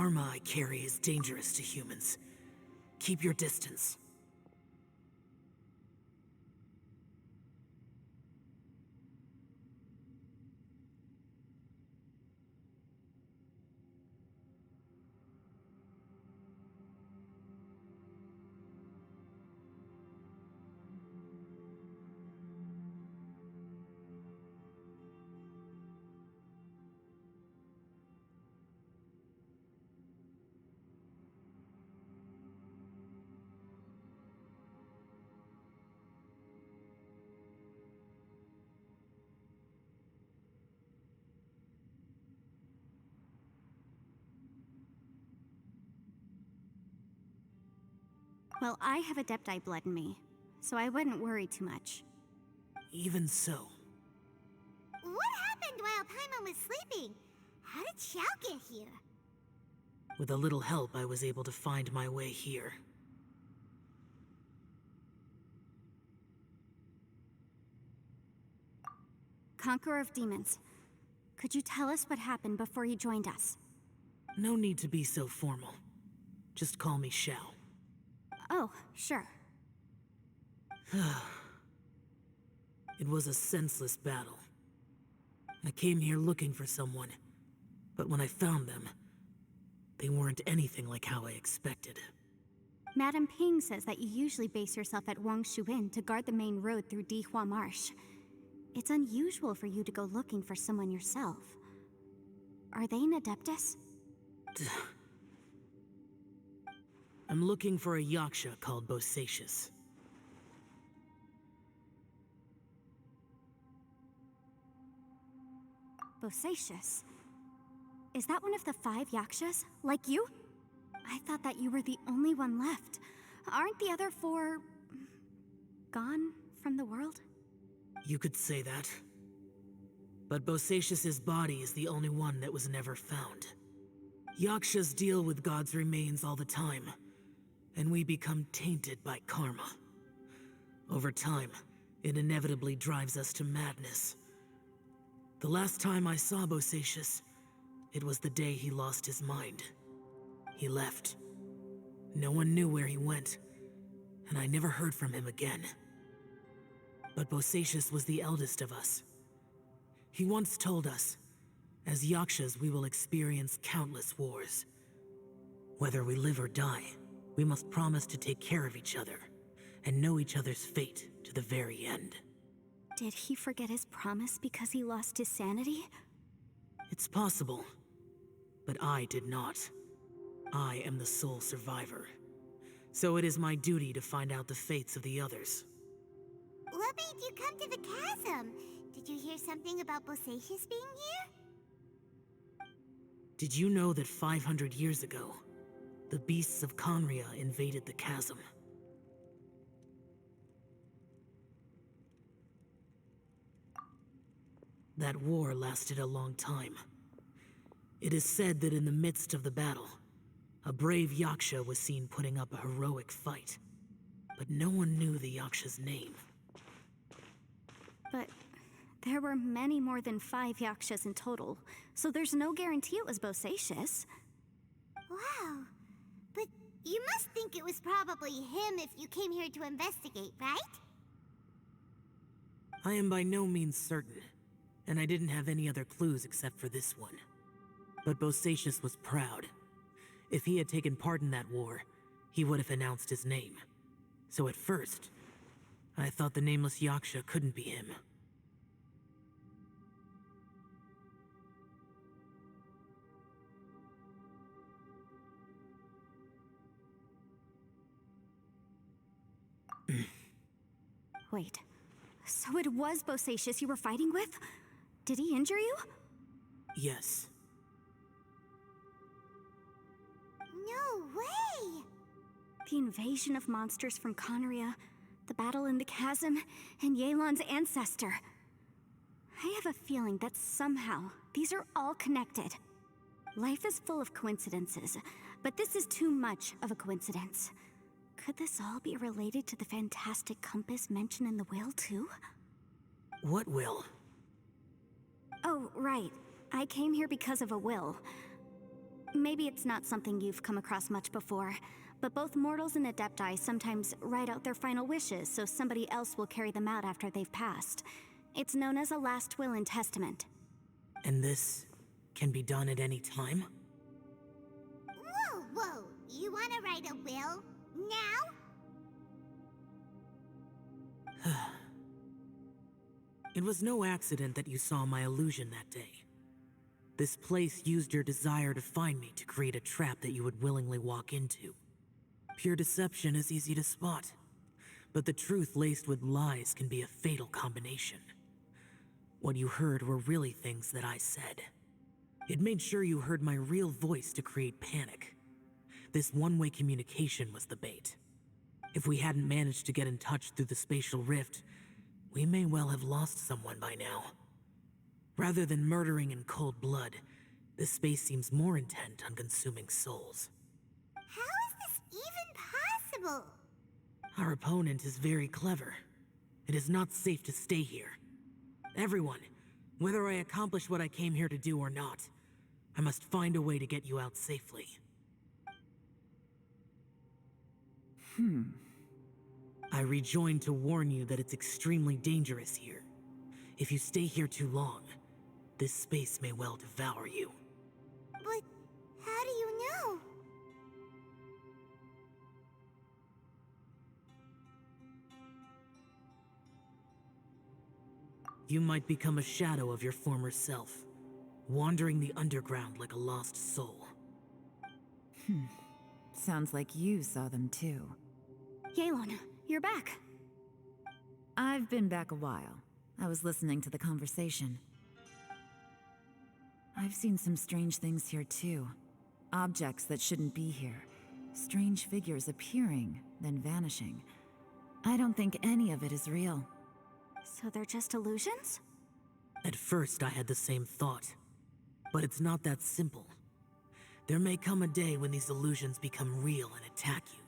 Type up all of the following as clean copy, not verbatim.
karma I carry is dangerous to humans. Keep your distance. Well, I have Adepti blood in me, so I wouldn't worry too much. Even so, What happened while Paimon was sleeping? How did Xiao get here? with a little help, I was able to find my way here. Conqueror of Demons, could you tell us what happened before you joined us? No need to be so formal. Just call me Xiao. Oh, sure. It was a senseless battle. I came here looking for someone, but when I found them, they weren't anything like how I expected. Madame Ping says that you usually base yourself at Wangshu Inn to guard the main road through Dihua Marsh. It's unusual for you to go looking for someone yourself. Are they an Adeptus? I'm looking for a yaksha called Bosacius. Bosacius? Is that one of the 5 yakshas, like you? I thought that you were the only one left. Aren't the other 4... gone from the world? You could say that. But Bosacius's body is the only one that was never found. Yakshas deal with God's remains all the time, and we become tainted by karma. Over time, it inevitably drives us to madness. The last time I saw Bosacius, it was the day he lost his mind. He left. No one knew where he went, and I never heard from him again. But Bosacius was the eldest of us. He once told us, as yakshas we will experience countless wars. Whether we live or die, we must promise to take care of each other, and know each other's fate to the very end. Did he forget his promise because he lost his sanity? It's possible, but I did not. I am the sole survivor. So it is my duty to find out the fates of the others. What made you come to the chasm? Did you hear something about Bosacius being here? Did you know that 500 years ago, the beasts of Conria invaded the chasm? That war lasted a long time. It is said that in the midst of the battle, a brave yaksha was seen putting up a heroic fight. But no one knew the yaksha's name. But there were many more than 5 yakshas in total, so there's no guarantee it was Bosacius. Wow. But you must think it was probably him if you came here to investigate, right? I am by no means certain, and I didn't have any other clues except for this one. But Bosacius was proud. If he had taken part in that war, he would have announced his name. So at first, I thought the nameless yaksha couldn't be him. Wait, so it was Bosacius you were fighting with? Did he injure you? Yes. No way! The invasion of monsters from Conria, the battle in the chasm, and Yelan's ancestor. I have a feeling that somehow these are all connected. Life is full of coincidences, but this is too much of a coincidence. Could this all be related to the fantastic compass mentioned in the will, too? What will? Oh, right. I came here because of a will. Maybe it's not something you've come across much before, but both mortals and adepti sometimes write out their final wishes so somebody else will carry them out after they've passed. It's known as a last will and testament. And this can be done at any time? Whoa, whoa! You wanna write a will? Now? It was no accident that you saw my illusion that day. This place used your desire to find me to create a trap that you would willingly walk into. Pure deception is easy to spot, but the truth laced with lies can be a fatal combination. What you heard were really things that I said. It made sure you heard my real voice to create panic. This one-way communication was the bait. If we hadn't managed to get in touch through the spatial rift, we may well have lost someone by now. Rather than murdering in cold blood, this space seems more intent on consuming souls. How is this even possible? Our opponent is very clever. It is not safe to stay here. Everyone, whether I accomplish what I came here to do or not, I must find a way to get you out safely. I rejoined to warn you that it's extremely dangerous here. If you stay here too long, this space may well devour you. But how do you know? You might become a shadow of your former self, wandering the underground like a lost soul. Sounds like you saw them too. Yelan, you're back. I've been back a while. I was listening to the conversation. I've seen some strange things here too. Objects that shouldn't be here. Strange figures appearing, then vanishing. I don't think any of it is real. So they're just illusions? At first, I had the same thought. But it's not that simple. There may come a day when these illusions become real and attack you.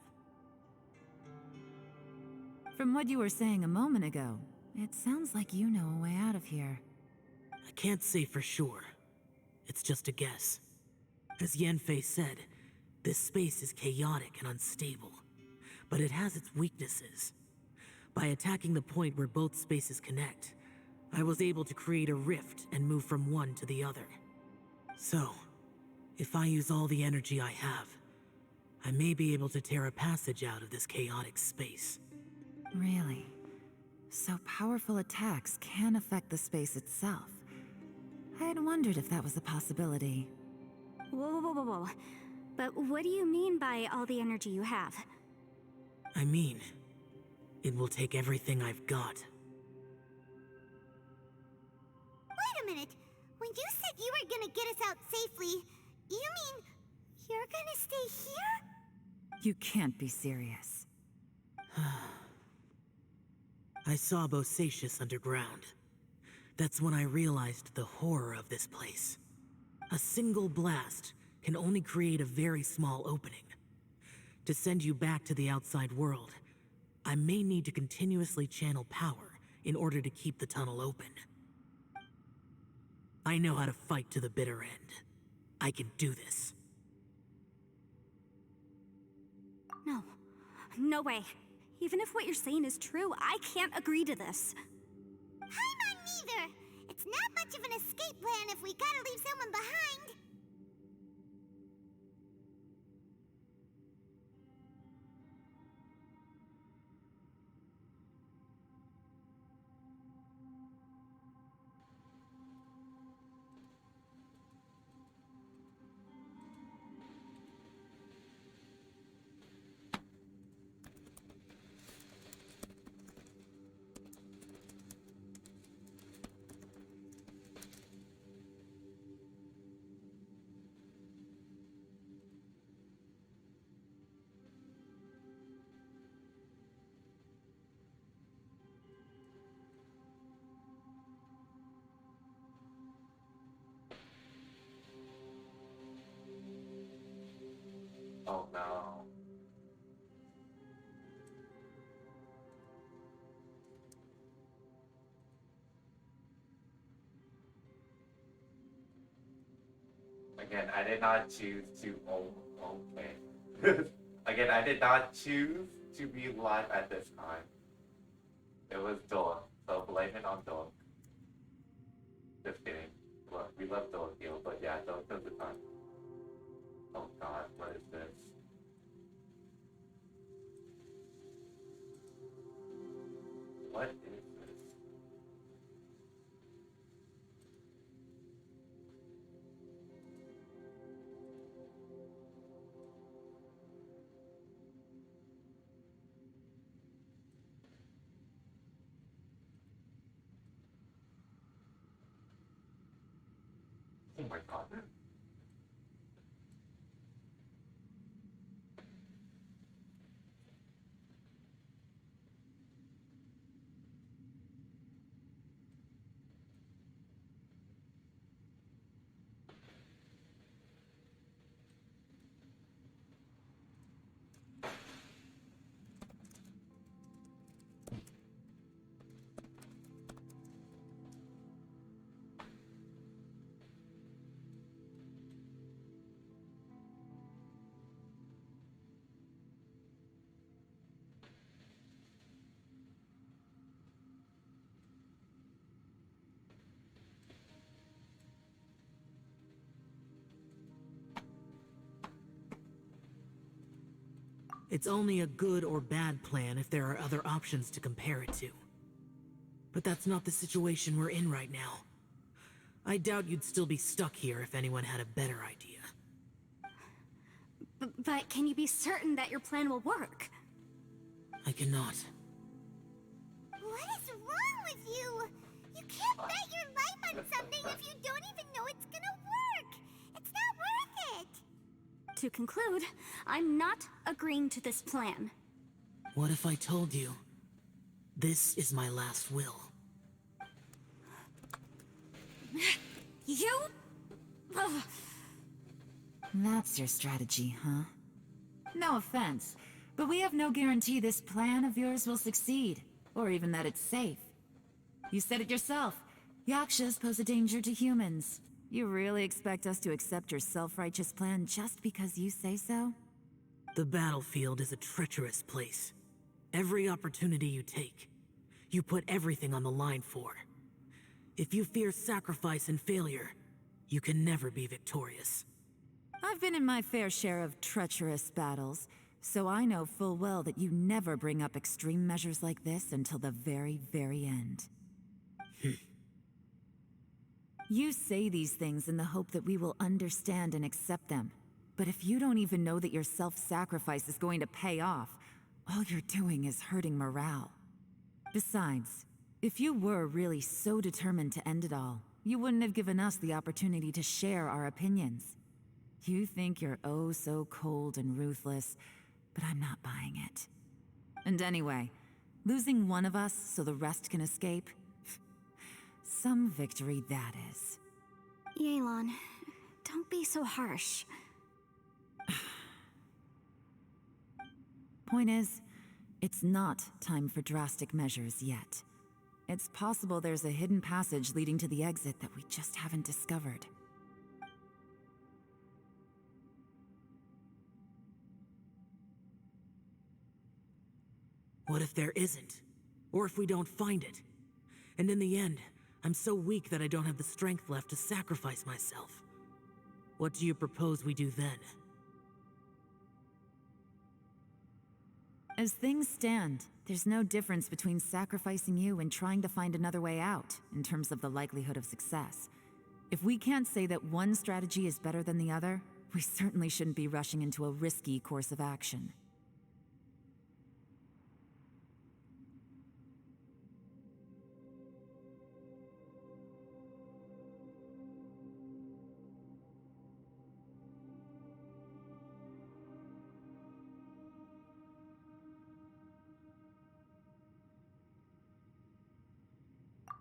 From what you were saying a moment ago, it sounds like you know a way out of here. I can't say for sure. It's just a guess. As Yanfei said, this space is chaotic and unstable, but it has its weaknesses. By attacking the point where both spaces connect, I was able to create a rift and move from one to the other. So, if I use all the energy I have, I may be able to tear a passage out of this chaotic space. Really? So powerful attacks can affect the space itself. I had wondered if that was a possibility. Whoa, whoa, whoa, whoa. But what do you mean by all the energy you have? I mean, it will take everything I've got. Wait a minute. When you said you were gonna get us out safely, you mean you're gonna stay here? You can't be serious. I saw Bosacius underground. That's when I realized the horror of this place. A single blast can only create a very small opening. To send you back to the outside world, I may need to continuously channel power in order to keep the tunnel open. I know how to fight to the bitter end. I can do this. No. No way. Even if what you're saying is true, I can't agree to this. I'm not neither. It's not much of an escape plan if we gotta leave someone behind. Oh no. I Again, I did not choose to. Oh, okay. Again, I did not choose to be live at this time. It was Dawn, so blame it on Dawn. Just kidding. Look, we love Dawn here, but yeah, Dawn took the time. Oh god, what is this? What is this? Oh my god. It's only a good or bad plan if there are other options to compare it to. But that's not the situation we're in right now. I doubt you'd still be stuck here if anyone had a better idea. But can you be certain that your plan will work? I cannot. What is wrong with you? You can't bet your life on something if you don't even know it's gonna work. It's not worth it. To conclude, I'm not agreeing to this plan. What if I told you, this is my last will? You? Ugh. That's your strategy, huh? No offense, but we have no guarantee this plan of yours will succeed, or even that it's safe. You said it yourself. Yakshas pose a danger to humans. You really expect us to accept your self-righteous plan just because you say so? The battlefield is a treacherous place. Every opportunity you take, you put everything on the line for. If you fear sacrifice and failure, you can never be victorious. I've been in my fair share of treacherous battles, so I know full well that you never bring up extreme measures like this until the very, very end. You say these things in the hope that we will understand and accept them. But if you don't even know that your self-sacrifice is going to pay off, all you're doing is hurting morale. Besides, if you were really so determined to end it all, you wouldn't have given us the opportunity to share our opinions. You think you're oh so cold and ruthless, but I'm not buying it. And anyway, losing one of us so the rest can escape? Some victory that is. Yelan, don't be so harsh. Point is, it's not time for drastic measures yet. It's possible there's a hidden passage leading to the exit that we just haven't discovered. What if there isn't? Or if we don't find it? And in the end, I'm so weak that I don't have the strength left to sacrifice myself. What do you propose we do then? As things stand, there's no difference between sacrificing you and trying to find another way out, in terms of the likelihood of success. If we can't say that one strategy is better than the other, we certainly shouldn't be rushing into a risky course of action.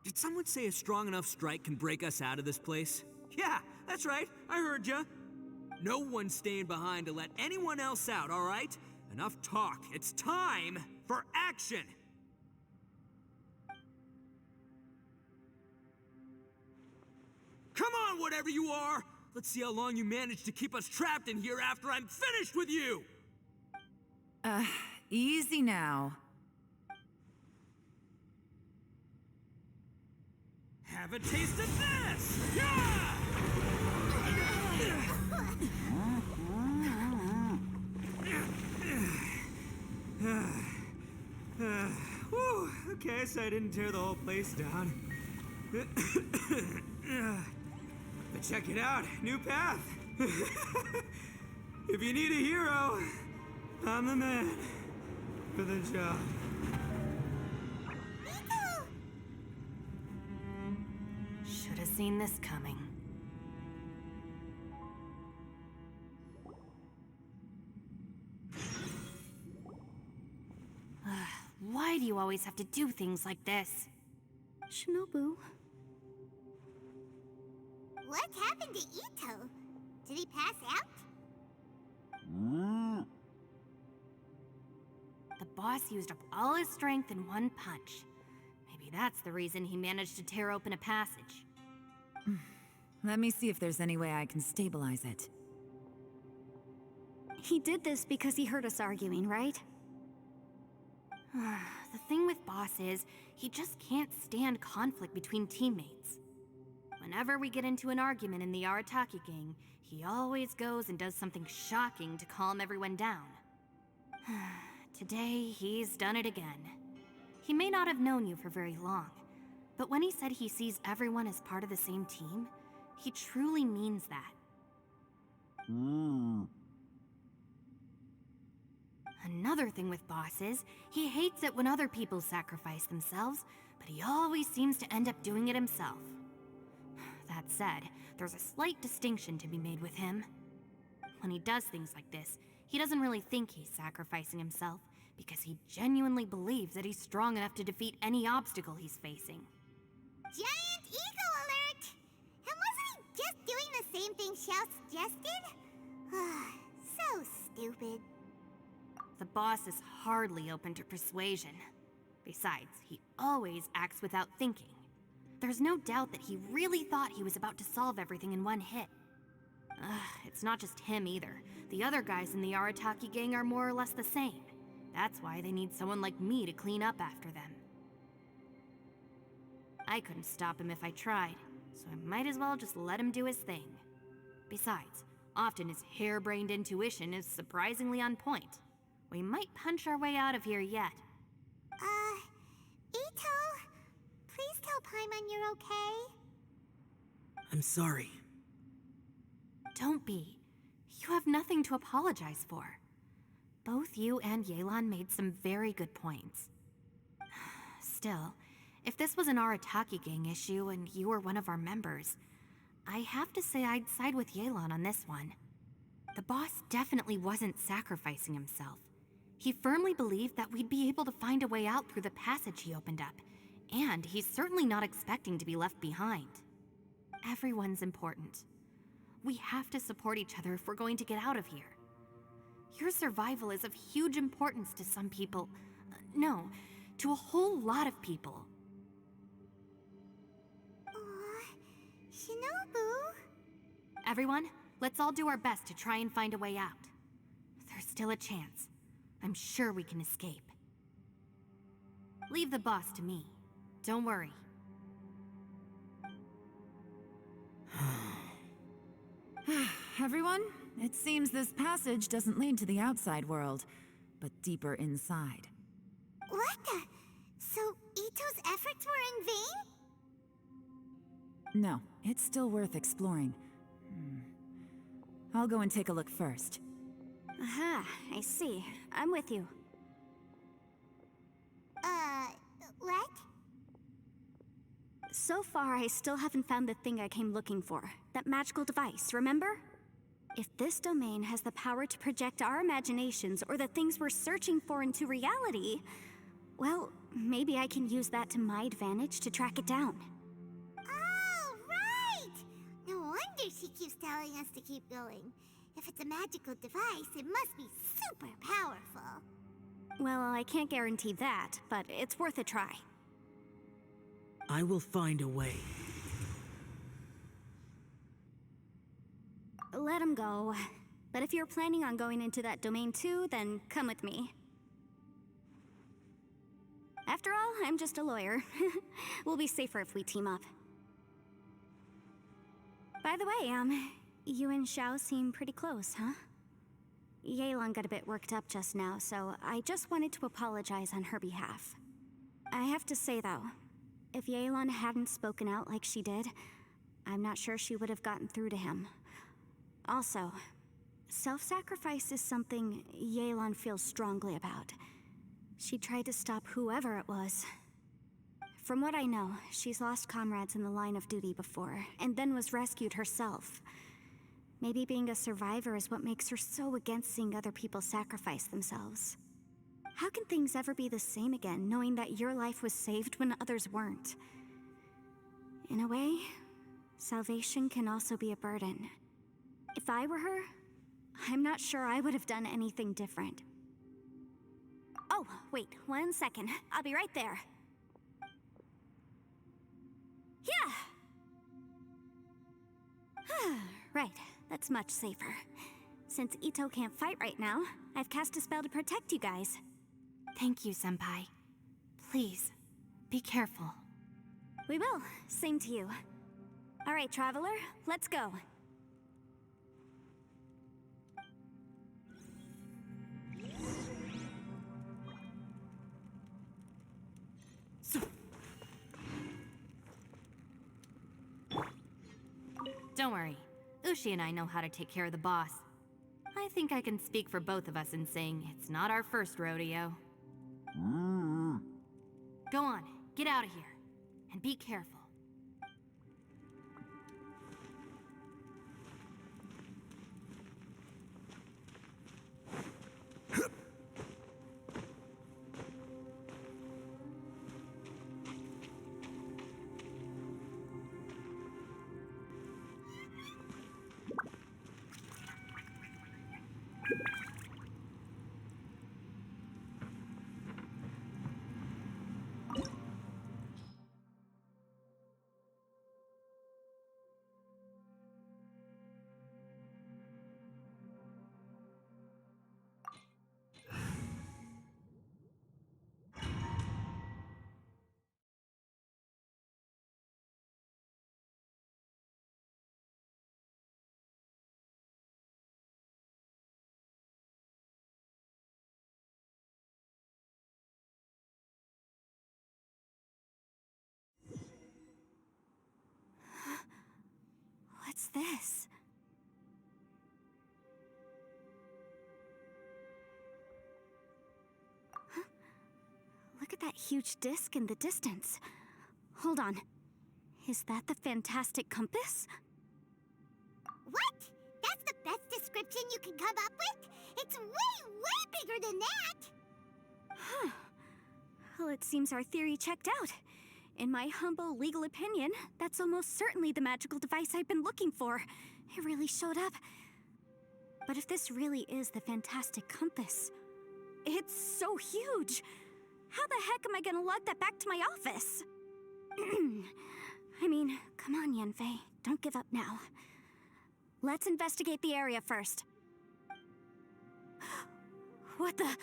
Did someone say a strong enough strike can break us out of this place? Yeah, that's right. I heard ya. No one's staying behind to let anyone else out, all right? Enough talk. It's time for action! Come on, whatever you are! Let's see how long you manage to keep us trapped in here after I'm finished with you! Easy now. Have a taste of this! Yeah! Whew, okay, so I didn't tear the whole place down. But check it out, new path. If you need a hero, I'm the man for the job. Should have seen this coming. Why do you always have to do things like this? Shinobu, What happened to Ito? Did he pass out? The boss used up all his strength in one punch. Maybe that's the reason he managed to tear open a passage. Let me see if there's any way I can stabilize it. he did this because he heard us arguing, right? The thing with Boss is, he just can't stand conflict between teammates. Whenever we get into an argument in the Arataki gang, he always goes and does something shocking to calm everyone down. Today, he's done it again. He may not have known you for very long, but when he said he sees everyone as part of the same team, he truly means that. Another thing with Boss is, he hates it when other people sacrifice themselves, but he always seems to end up doing it himself. That said, there's a slight distinction to be made with him. When he does things like this, he doesn't really think he's sacrificing himself, because he genuinely believes that he's strong enough to defeat any obstacle he's facing. Giant ego alert! And wasn't he just doing the same thing Xiao suggested? So stupid. The boss is hardly open to persuasion. Besides, he always acts without thinking. There's no doubt that he really thought he was about to solve everything in one hit. It's not just him either. The other guys in the Arataki gang are more or less the same. That's why they need someone like me to clean up after them. I couldn't stop him if I tried, so I might as well just let him do his thing. Besides, often his harebrained intuition is surprisingly on point. We might punch our way out of here yet. Ito, please tell Paimon you're okay. I'm sorry. Don't be. You have nothing to apologize for. Both you and Yelan made some very good points. Still, if this was an Arataki gang issue and you were one of our members, I have to say I'd side with Yelan on this one. The boss definitely wasn't sacrificing himself. He firmly believed that we'd be able to find a way out through the passage he opened up, and he's certainly not expecting to be left behind. Everyone's important. We have to support each other if we're going to get out of here. Your survival is of huge importance to some people. No, to a whole lot of people. Shinobu? Everyone, let's all do our best to try and find a way out. There's still a chance. I'm sure we can escape. Leave the boss to me. Don't worry. Everyone, it seems this passage doesn't lead to the outside world, but deeper inside. What the? So Ito's efforts were in vain? No, it's still worth exploring. I'll go and take a look first. Aha, I see. I'm with you. What? So far, I still haven't found the thing I came looking for. That magical device, remember? If this domain has the power to project our imaginations or the things we're searching for into reality, well, maybe I can use that to my advantage to track it down. Oh, right! No wonder she keeps telling us to keep going. If it's a magical device, it must be super powerful. Well, I can't guarantee that, but it's worth a try. I will find a way. let him go. But if you're planning on going into that domain too, then come with me. After all, I'm just a lawyer. We'll be safer if we team up. By the way, you and Xiao seem pretty close, huh? Yelan got a bit worked up just now, so I just wanted to apologize on her behalf. I have to say, though, if Yelan hadn't spoken out like she did, I'm not sure she would have gotten through to him. Also, self-sacrifice is something Yelan feels strongly about. She tried to stop whoever it was. From what I know, she's lost comrades in the line of duty before, and then was rescued herself. Maybe being a survivor is what makes her so against seeing other people sacrifice themselves. How can things ever be the same again, knowing that your life was saved when others weren't? In a way, salvation can also be a burden. If I were her, I'm not sure I would have done anything different. Oh, wait, 1 second. I'll be right there. Yeah! Right, that's much safer. Since Ito can't fight right now, I've cast a spell to protect you guys. Thank you, Senpai. Please, be careful. We will. Same to you. All right, Traveler, let's go. Don't worry. Ushi and I know how to take care of the boss. I think I can speak for both of us in saying it's not our first rodeo. Go on, get out of here. And be careful. What's this? Huh? Look at that huge disc in the distance. Hold on. Is that the fantastic compass? What? That's the best description you can come up with? It's way, way bigger than that! Huh. Well, it seems our theory checked out. In my humble legal opinion, that's almost certainly the magical device I've been looking for. It really showed up. But if this really is the fantastic compass, it's so huge. How the heck am I gonna lug that back to my office? I mean, come on, Yanfei. Don't give up now. Let's investigate the area first. What the...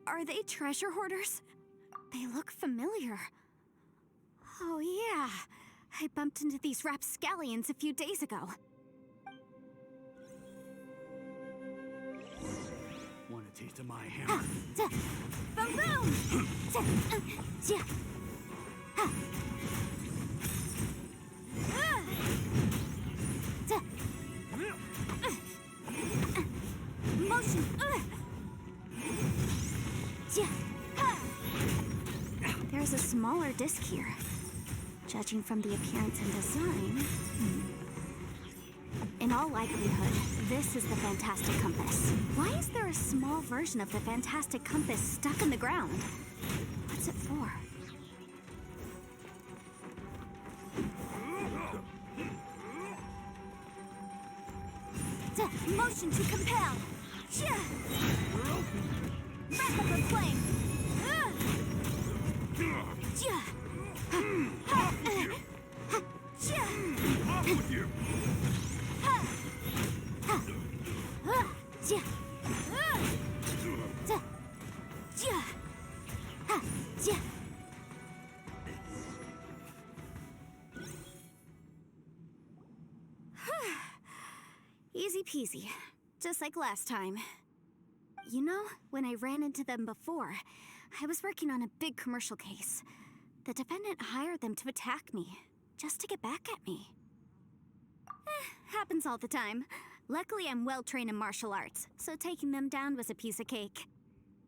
Are they treasure hoarders? They look familiar. Oh yeah, I bumped into these rapscallions a few days ago. Want a taste of my hammer? Boom boom! Motion! There's a smaller disc here. Judging from the appearance and design... In all likelihood, this is the fantastic compass. Why is there a small version of the fantastic compass stuck in the ground? What's it for? Motion to compel! Wrap up the flame! with you. Easy peasy, just like last time. You know, when I ran into them before, I was working on a big commercial case. The defendant hired them to attack me, just to get back at me. Happens all the time. Luckily, I'm well trained in martial arts, so taking them down was a piece of cake.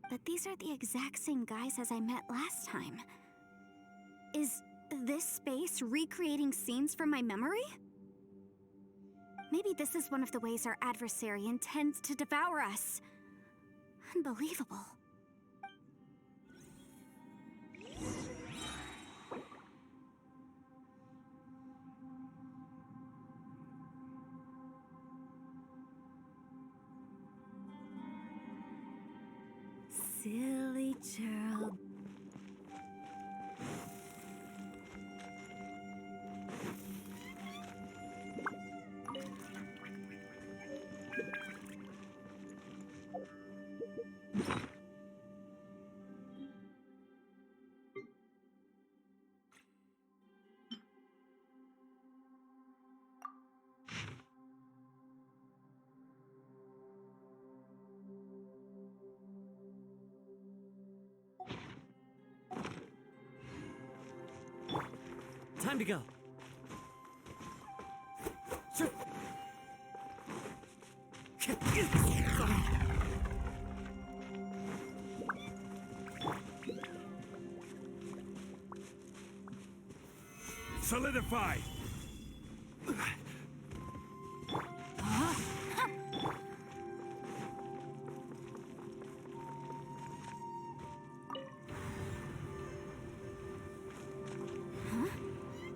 But these are the exact same guys as I met last time. Is this space recreating scenes from my memory? Maybe this is one of the ways our adversary intends to devour us. Unbelievable. Silly child. Time to go. Solidify.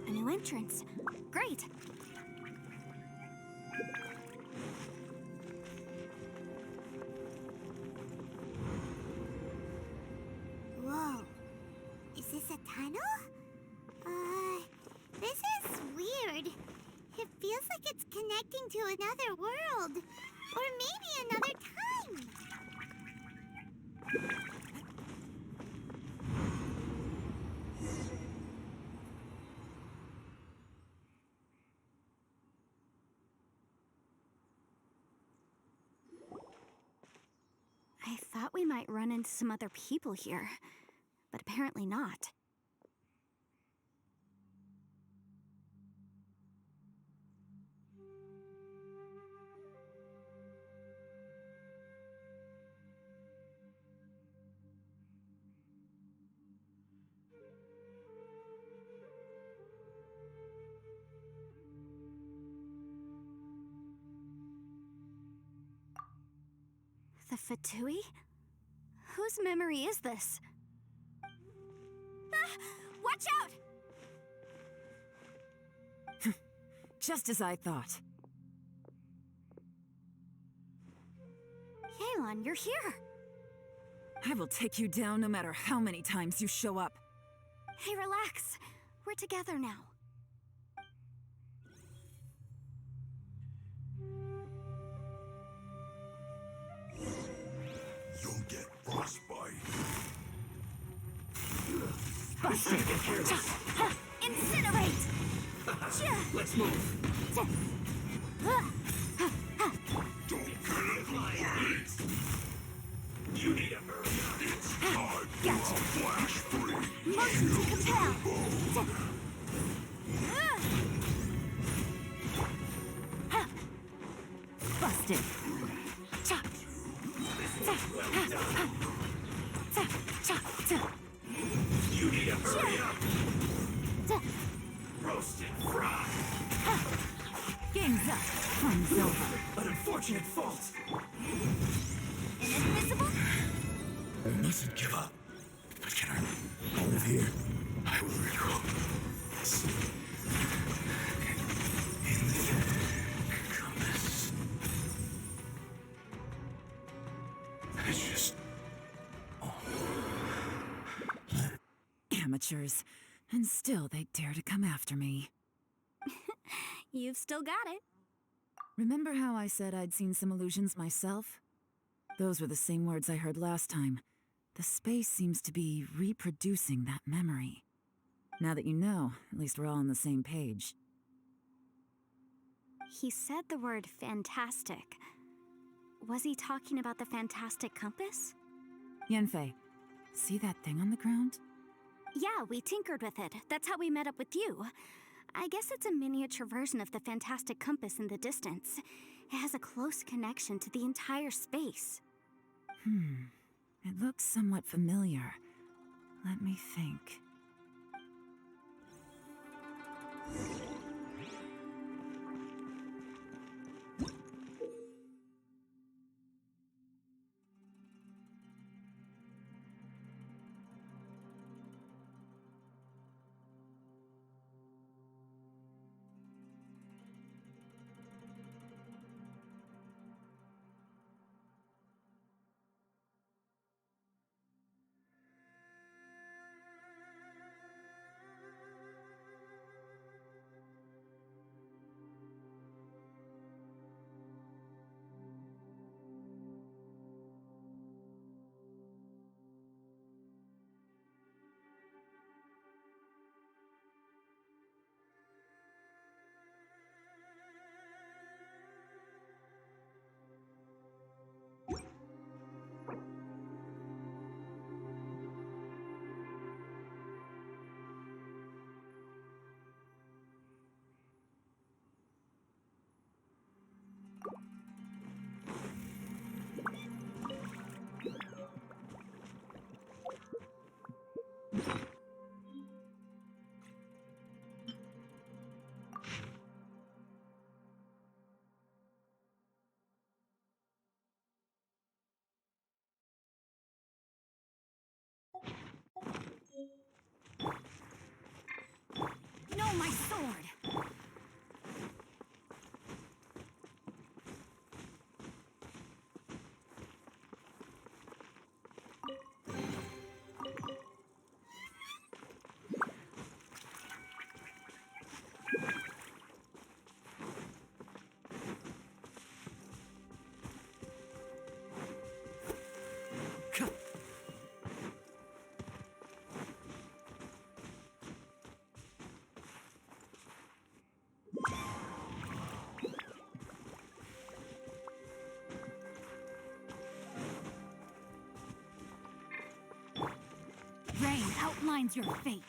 A new entrance. Great. Whoa. Is this a tunnel? This is weird. It feels like it's connecting to another world. Or maybe another time. I thought we might run into some other people here, but apparently not. The Fatui? Whose memory is this? Ah, watch out! Just as I thought. Yelan, you're here! I will take you down no matter how many times you show up. Hey, relax. We're together now. You'll get frostbite. Incinerate! Let's move. Don't get it. You need a hurry. It's time Gotcha. for a flash free. Motion to compel! Busted. You need to hurry up. Roast and fry. Game's up. Fun's over. An unfortunate fault. Inadmissible? I mustn't give up. But can I live here? I will recall this. In the compass. It's just Amateurs. And still they dare to come after me. You've still got it. Remember how I said I'd seen some illusions myself? Those were the same words I heard last time. The space seems to be reproducing that memory. Now that you know, at least we're all on the same page. He said the word fantastic. Was he talking about the fantastic compass? Yanfei, see that thing on the ground? Yeah, we tinkered with it. That's how we met up with you. I guess it's a miniature version of the fantastic compass in the distance. It has a close connection to the entire space. It looks somewhat familiar. Let me think. No, my sword! Rain outlines your fate.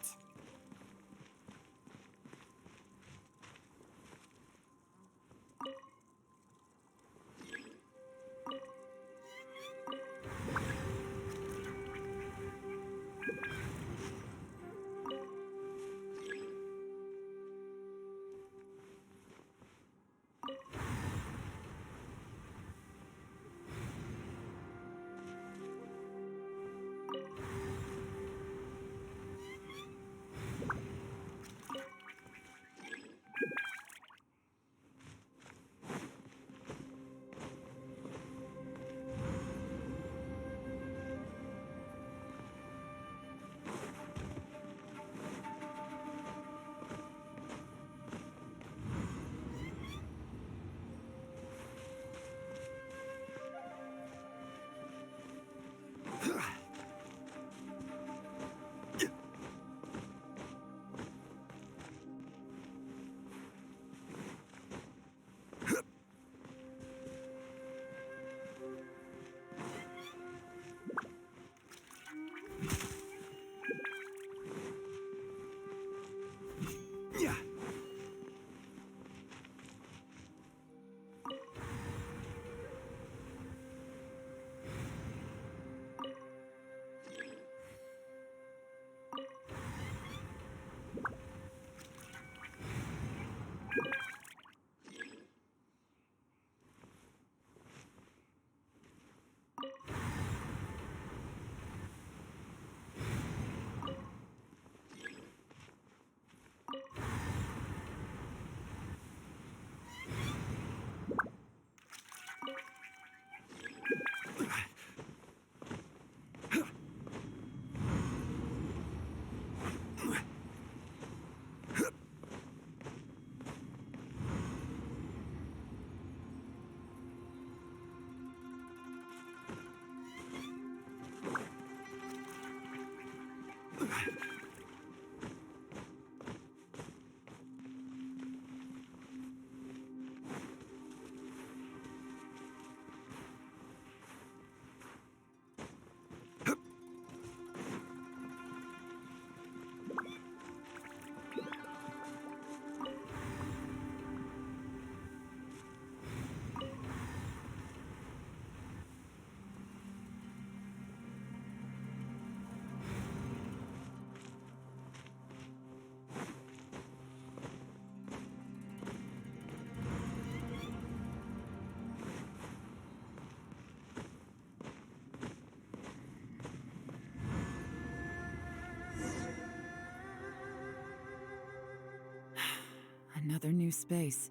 Another new space.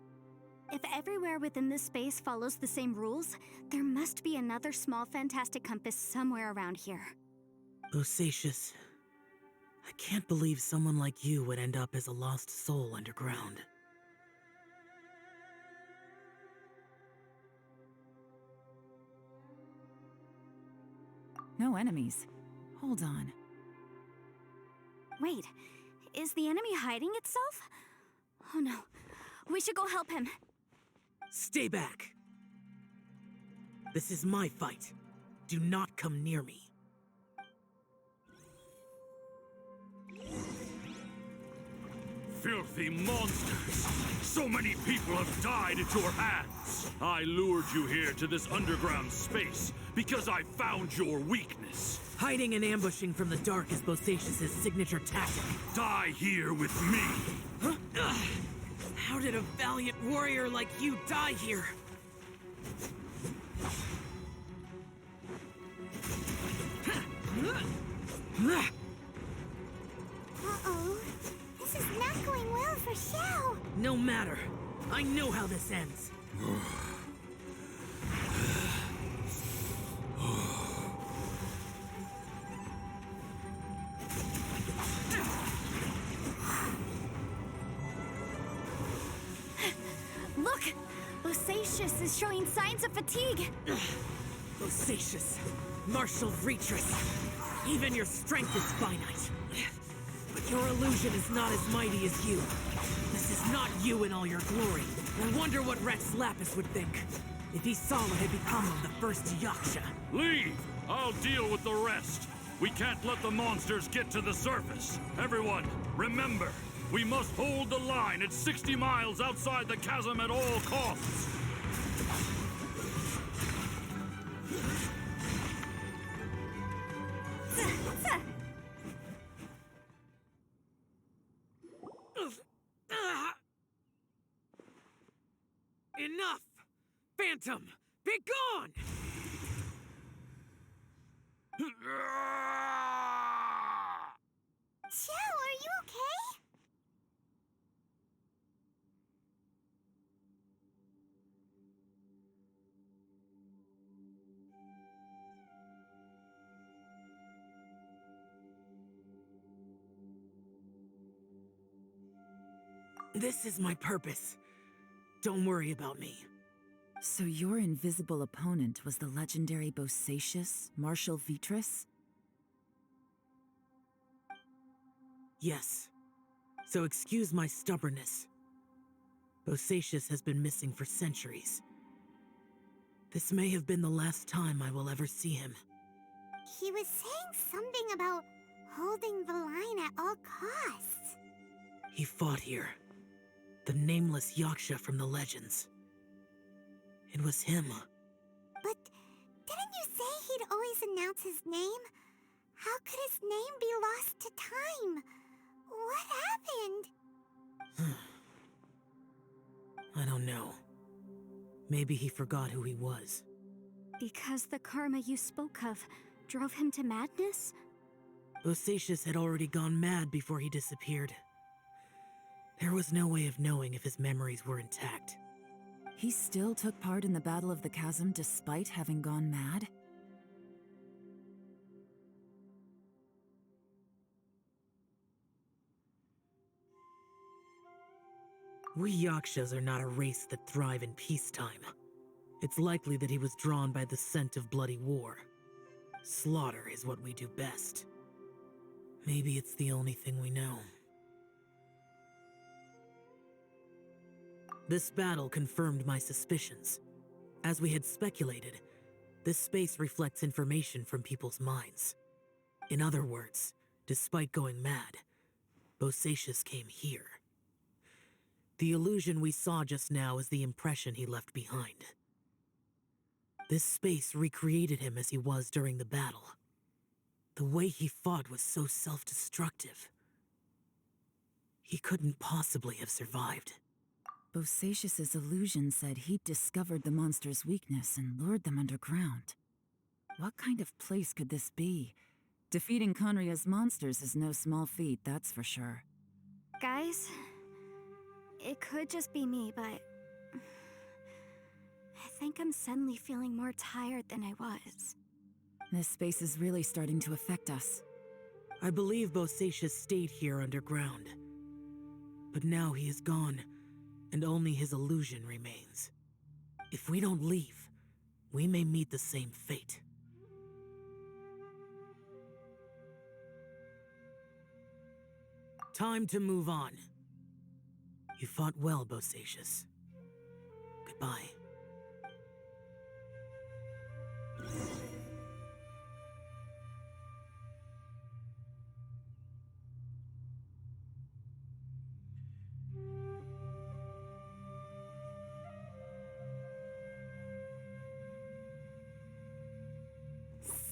If everywhere within this space follows the same rules, there must be another small fantastic compass somewhere around here. Bosacius, I can't believe someone like you would end up as a lost soul underground. No enemies. Hold on. Wait, is the enemy hiding itself? Oh no, we should go help him. Stay back! This is my fight. Do not come near me. Filthy monsters! So many people have died at your hands! I lured you here to this underground space because I found your weakness. Hiding and ambushing from the dark is Bosacius' signature tactic. Die here with me! Huh? Ugh. How did a valiant warrior like you die here? Uh-oh. This is not going well for Xiao. No matter. I know how this ends. Look! Bosacius is showing signs of fatigue. Bosacius, martial Retris. Even your strength is finite. But your illusion is not as mighty as you. This is not you in all your glory. I wonder what Rex Lapis would think if he saw what had become of the first Yaksha. Leave! I'll deal with the rest. We can't let the monsters get to the surface. Everyone, remember, we must hold the line at 60 miles outside the chasm at all costs. Enough! Phantom, be gone! Xiao, are you okay? This is my purpose. Don't worry about me. So your invisible opponent was the legendary Bosacius, Marshal Vitris? Yes. So excuse my stubbornness. Bosacius has been missing for centuries. This may have been the last time I will ever see him. He was saying something about holding the line at all costs. He fought here. The nameless Yaksha from the legends. It was him. But didn't you say he'd always announce his name? How could his name be lost to time? What happened? I don't know. Maybe he forgot who he was. Because the karma you spoke of drove him to madness? Bosacius had already gone mad before he disappeared. There was no way of knowing if his memories were intact. He still took part in the Battle of the Chasm despite having gone mad? We Yakshas are not a race that thrive in peacetime. It's likely that he was drawn by the scent of bloody war. Slaughter is what we do best. Maybe it's the only thing we know. This battle confirmed my suspicions. As we had speculated, this space reflects information from people's minds. In other words, despite going mad, Bosacius came here. The illusion we saw just now is the impression he left behind. This space recreated him as he was during the battle. The way he fought was so self-destructive. He couldn't possibly have survived. Bosacius's illusion said he'd discovered the monster's weakness and lured them underground. What kind of place could this be? Defeating Conria's monsters is no small feat, that's for sure. Guys, It could just be me, but I think I'm suddenly feeling more tired than I was. This space is really starting to affect us. I believe Bosacius stayed here underground. But now he is gone, and only his illusion remains. If we don't leave, we may meet the same fate. Time to move on. You fought well, Bosacius. Goodbye.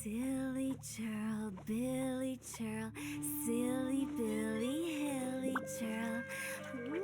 Silly churl, Billy churl, silly Billy, hilly churl. Woo.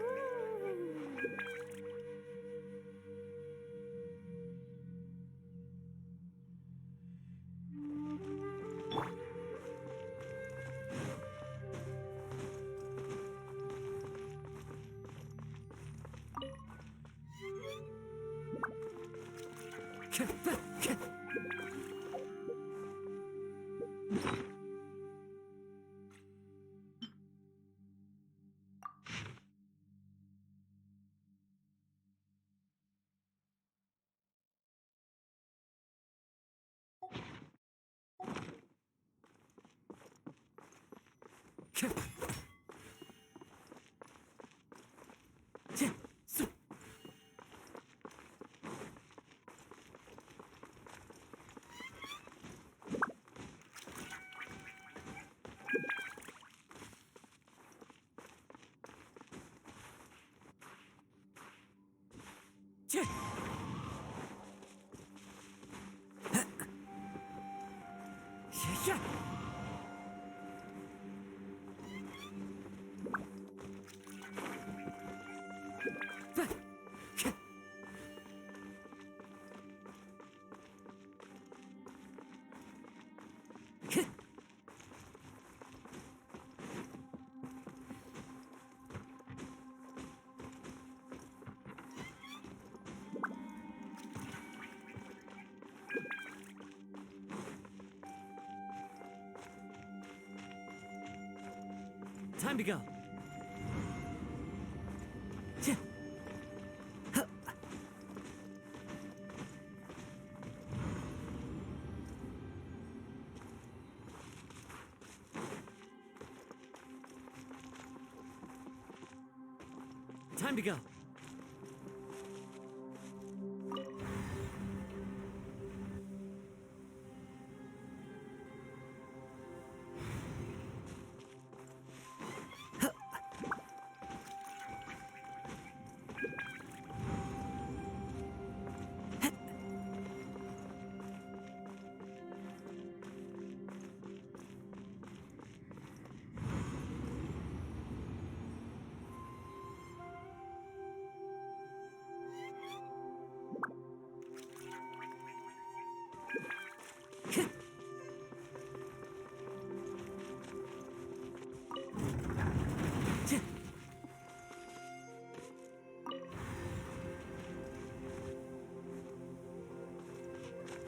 Time to go. Time to go.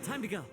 Time to go.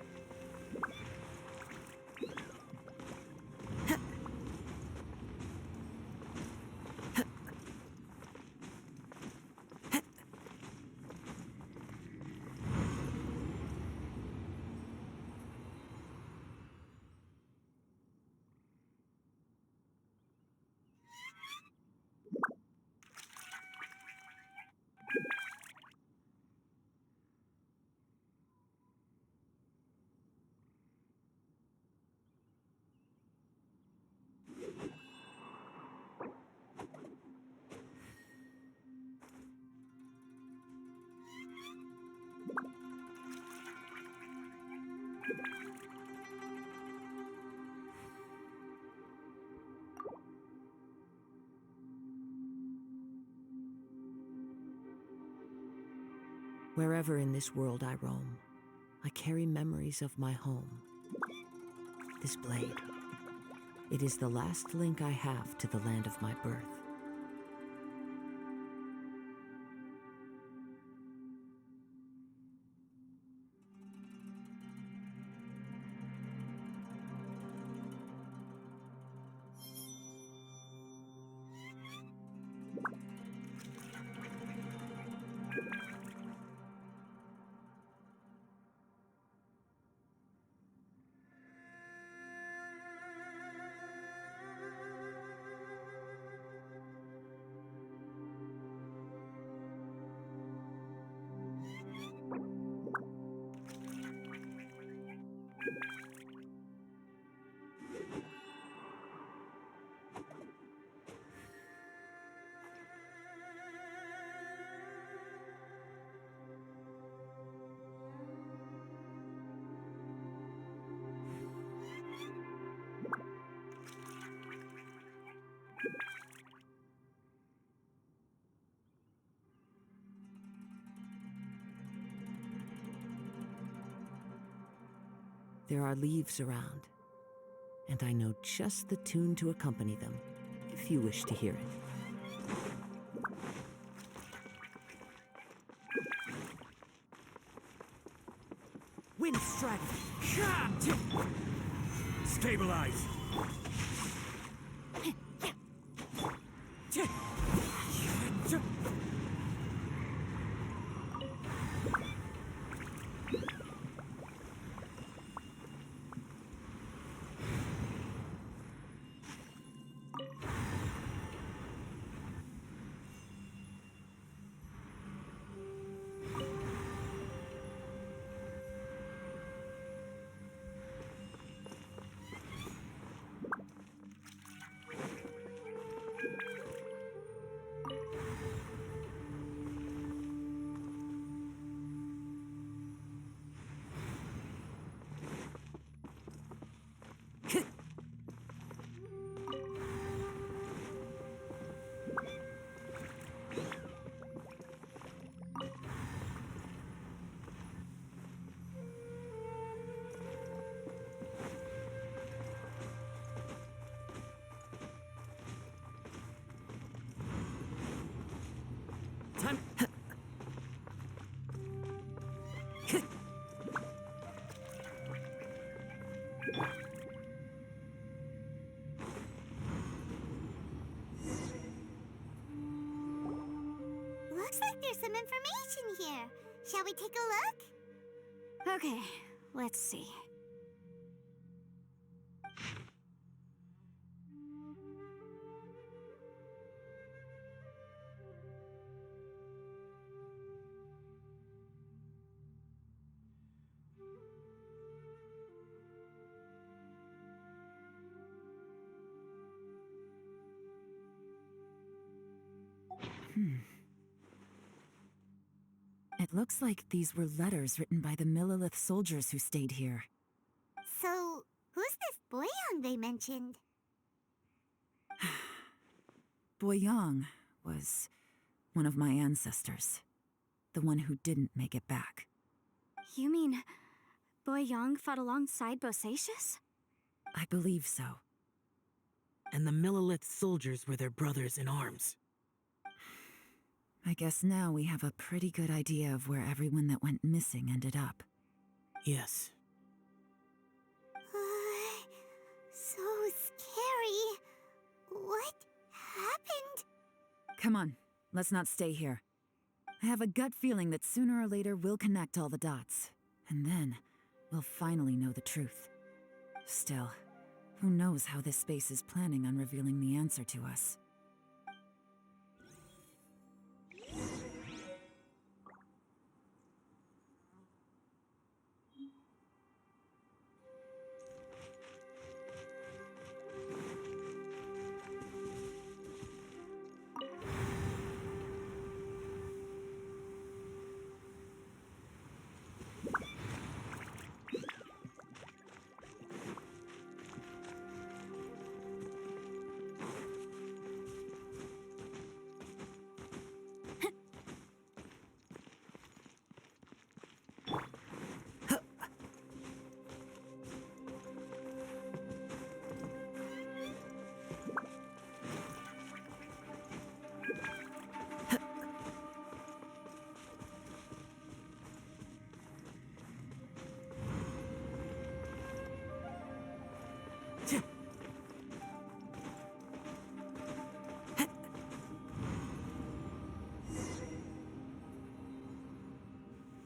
Wherever in this world I roam, I carry memories of my home. This blade, it is the last link I have to the land of my birth. There are leaves around, and I know just the tune to accompany them, if you wish to hear it. Wind strike! Stabilize! Time. Looks like there's some information here. Shall we take a look? Okay, let's see. It looks like these were letters written by the Millilith soldiers who stayed here. So, who's this Boyang they mentioned? Boyang was one of my ancestors. The one who didn't make it back. You mean Boyang fought alongside Bosacius? I believe so. And the Millilith soldiers were their brothers in arms. I guess now we have a pretty good idea of where everyone that went missing ended up. Yes. So scary. What happened? Come on, let's not stay here. I have a gut feeling that sooner or later we'll connect all the dots. And then, we'll finally know the truth. Still, who knows how this space is planning on revealing the answer to us.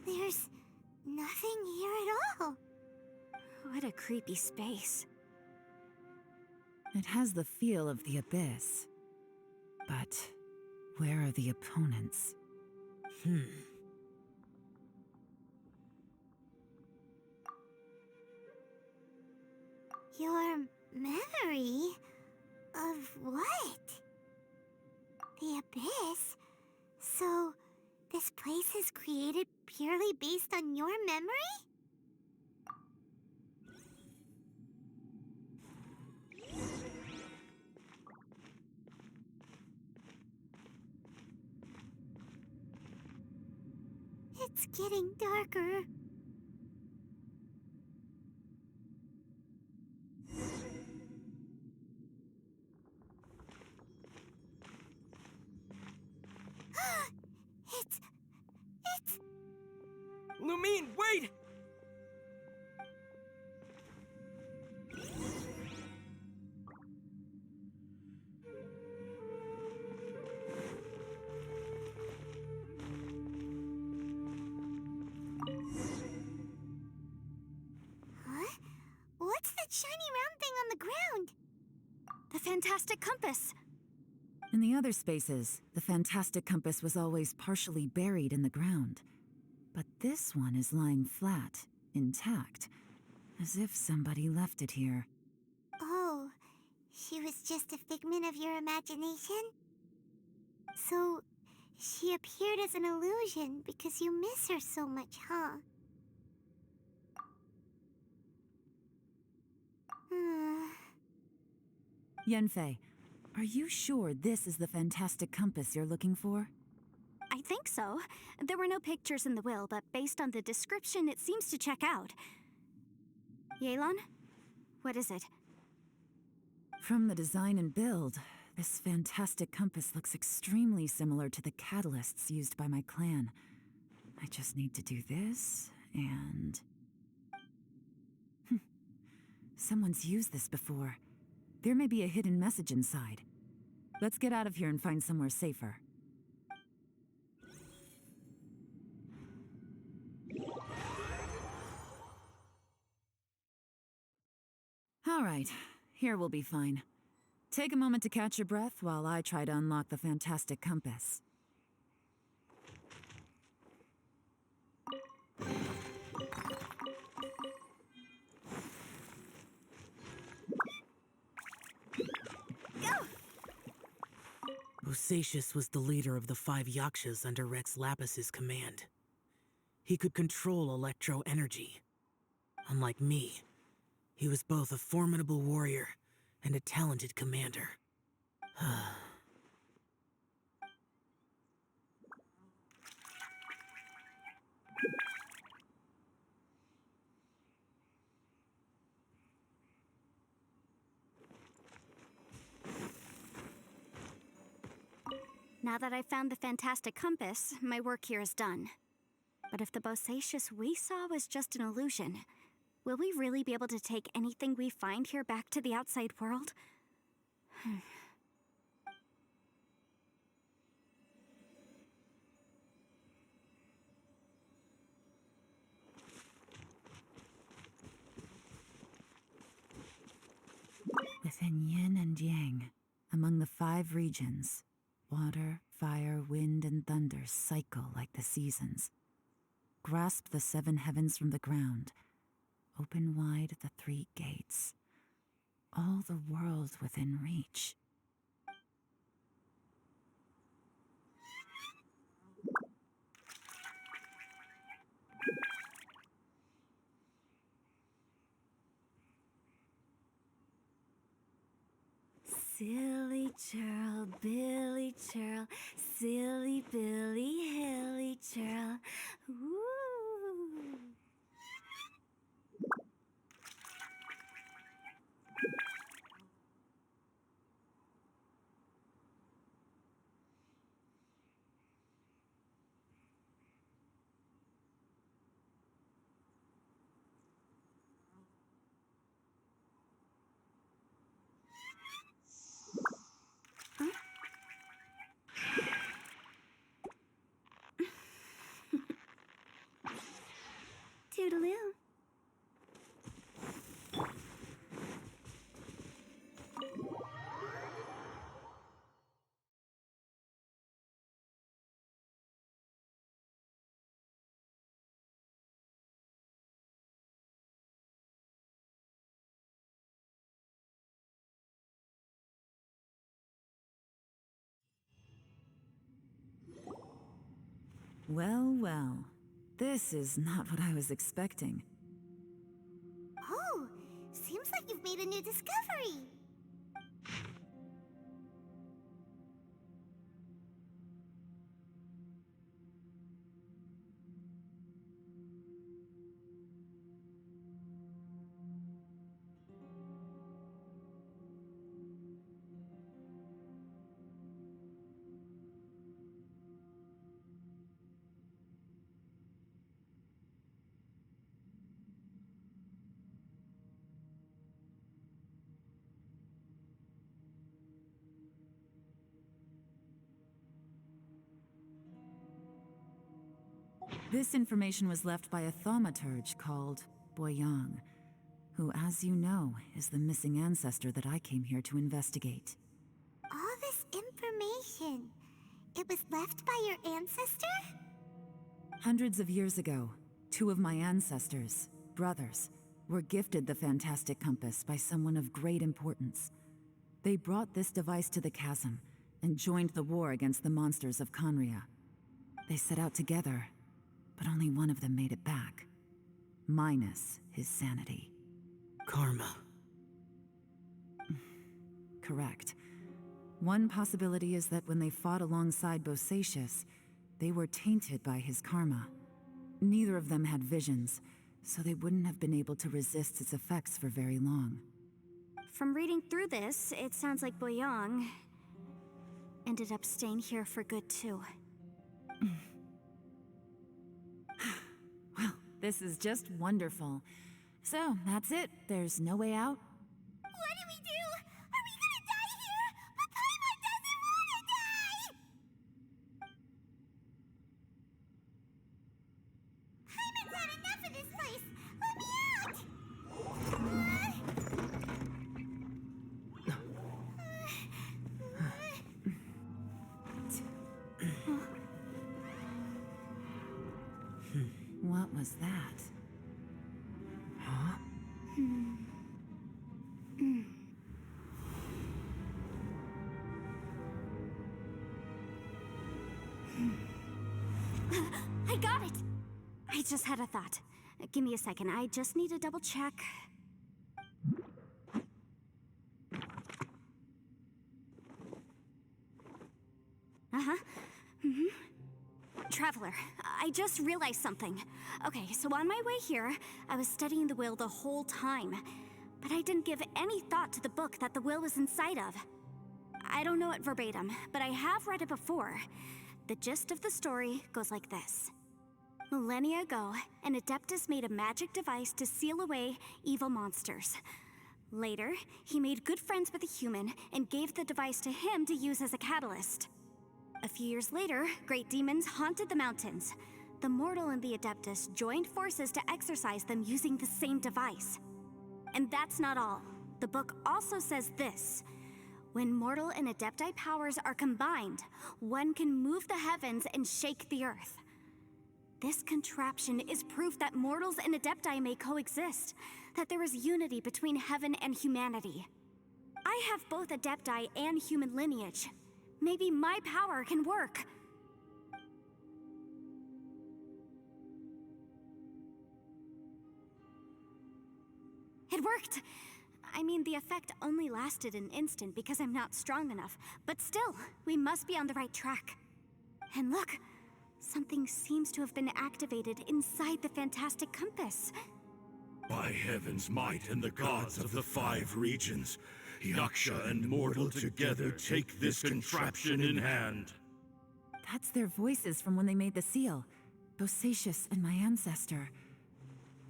There's nothing here at all. What a creepy space. It has the feel of the abyss. But where are the opponents? Your memory of what? The abyss? So, this place is created purely based on your memory? It's getting darker. that shiny round thing on the ground? The fantastic compass. In the other spaces, the fantastic compass was always partially buried in the ground. But this one is lying flat, intact, as if somebody left it here. Oh, she was just a figment of your imagination? So, she appeared as an illusion because you miss her so much, huh? Yenfei, are you sure this is the fantastic compass you're looking for? I think so. There were no pictures in the will, but based on the description, it seems to check out. Yelan? What is it? From the design and build, this fantastic compass looks extremely similar to the catalysts used by my clan. I just need to do this, and... Someone's used this before. There may be a hidden message inside. Let's get out of here and find somewhere safer. All right, here we'll be fine. Take a moment to catch your breath while I try to unlock the fantastic compass. Bosacius was the leader of the 5 Yakshas under Rex Lapis's command. He could control electro energy. Unlike me, he was both a formidable warrior and a talented commander. Now that I've found the fantastic compass, my work here is done. But if the Bosacius we saw was just an illusion, will we really be able to take anything we find here back to the outside world? Within yin and yang, among the 5 regions, water, fire, wind, and thunder cycle like the seasons. Grasp the 7 heavens from the ground. Open wide the 3 gates. All the world within reach. Silly churl, Billy churl, silly Billy, hilly churl. Ooh. Toodaloo. Well, well. This is not what I was expecting. Oh, seems like you've made a new discovery. This information was left by a thaumaturge called Boyang, who, as you know, is the missing ancestor that I came here to investigate. All this information, it was left by your ancestor? Hundreds of years ago, two of my ancestors, brothers, were gifted the fantastic compass by someone of great importance. They brought this device to the chasm and joined the war against the monsters of Conria. They set out together, but only one of them made it back, minus his sanity. Karma. Correct. One possibility is that when they fought alongside Bosacius, they were tainted by his karma. Neither of them had visions, so they wouldn't have been able to resist its effects for very long. From reading through this, it sounds like Boyang ended up staying here for good too. Well, this is just wonderful. So, that's it. There's no way out? What do we do? Are we gonna die here? But Paimon doesn't wanna die! Paimon's had enough of this place! Let me out! What was that? Huh? I got it! I just had a thought. Give me a second, I just need to double check. Traveler, I just realized something. Okay, so on my way here, I was studying the will the whole time, but I didn't give any thought to the book that the will was inside of. I don't know it verbatim, but I have read it before. The gist of the story goes like this. Millennia ago, an Adeptus made a magic device to seal away evil monsters. Later, he made good friends with a human and gave the device to him to use as a catalyst. A few years later, great demons haunted the mountains. The mortal and the Adeptus joined forces to exorcise them using the same device. And that's not all. The book also says this. When mortal and Adepti powers are combined, one can move the heavens and shake the earth. This contraption is proof that mortals and Adepti may coexist, that there is unity between heaven and humanity. I have both Adepti and human lineage. Maybe my power can work. It worked! I mean, the effect only lasted an instant because I'm not strong enough, but still, we must be on the right track. And look, something seems to have been activated inside the fantastic compass. By heaven's might and the gods of the 5 regions, Yaksha and mortal together take this contraption in hand. That's their voices from when they made the seal. Bosacius and my ancestor.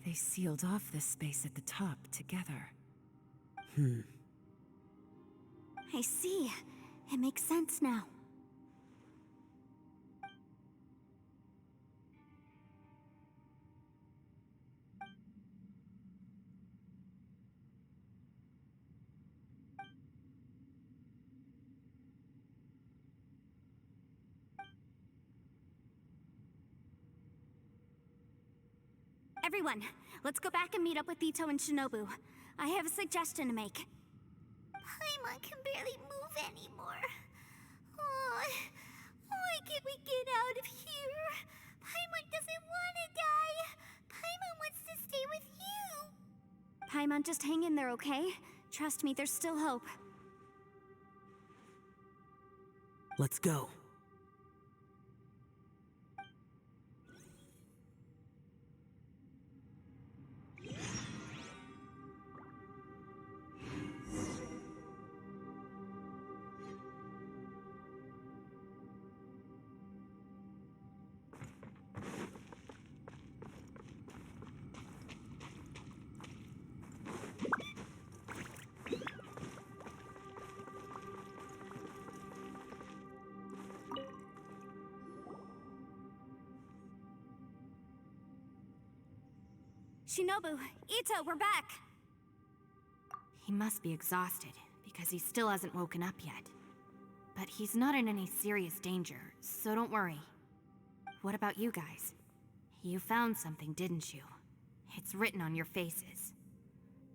They sealed off this space at the top together. I see. It makes sense now. Everyone, let's go back and meet up with Ito and Shinobu. I have a suggestion to make. Paimon can barely move anymore. Oh, why can't we get out of here? Paimon doesn't want to die. Paimon wants to stay with you. Paimon, just hang in there, okay? Trust me, there's still hope. Let's go. Shinobu, Ito, we're back! He must be exhausted, because he still hasn't woken up yet. But he's not in any serious danger, so don't worry. What about you guys? You found something, didn't you? It's written on your faces.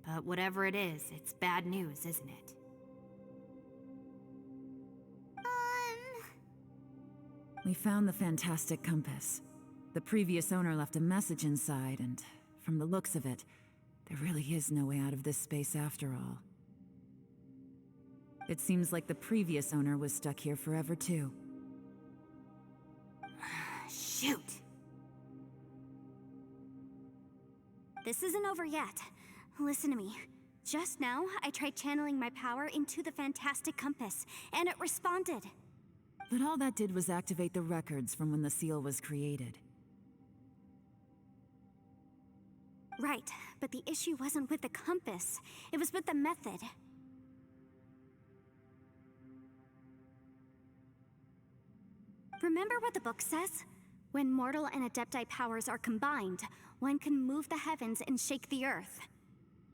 But whatever it is, it's bad news, isn't it? We found the fantastic compass. The previous owner left a message inside, and from the looks of it, there really is no way out of this space after all. It seems like the previous owner was stuck here forever too. Shoot! This isn't over yet. Listen to me. Just now, I tried channeling my power into the fantastic compass, and it responded. But all that did was activate the records from when the seal was created. Right, but the issue wasn't with the compass. It was with the method. Remember what the book says? When mortal and adepti powers are combined, one can move the heavens and shake the earth.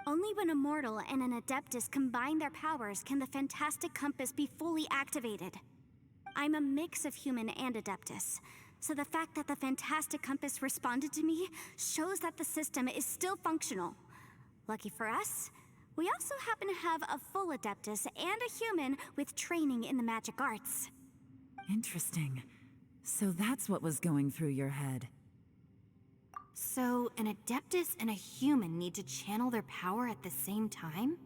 Only when a mortal and an adeptus combine their powers can the fantastic compass be fully activated. I'm a mix of human and adeptus, so the fact that the fantastic compass responded to me shows that the system is still functional. Lucky for us, we also happen to have a full adeptus and a human with training in the magic arts. Interesting. So that's what was going through your head. So, an adeptus and a human need to channel their power at the same time?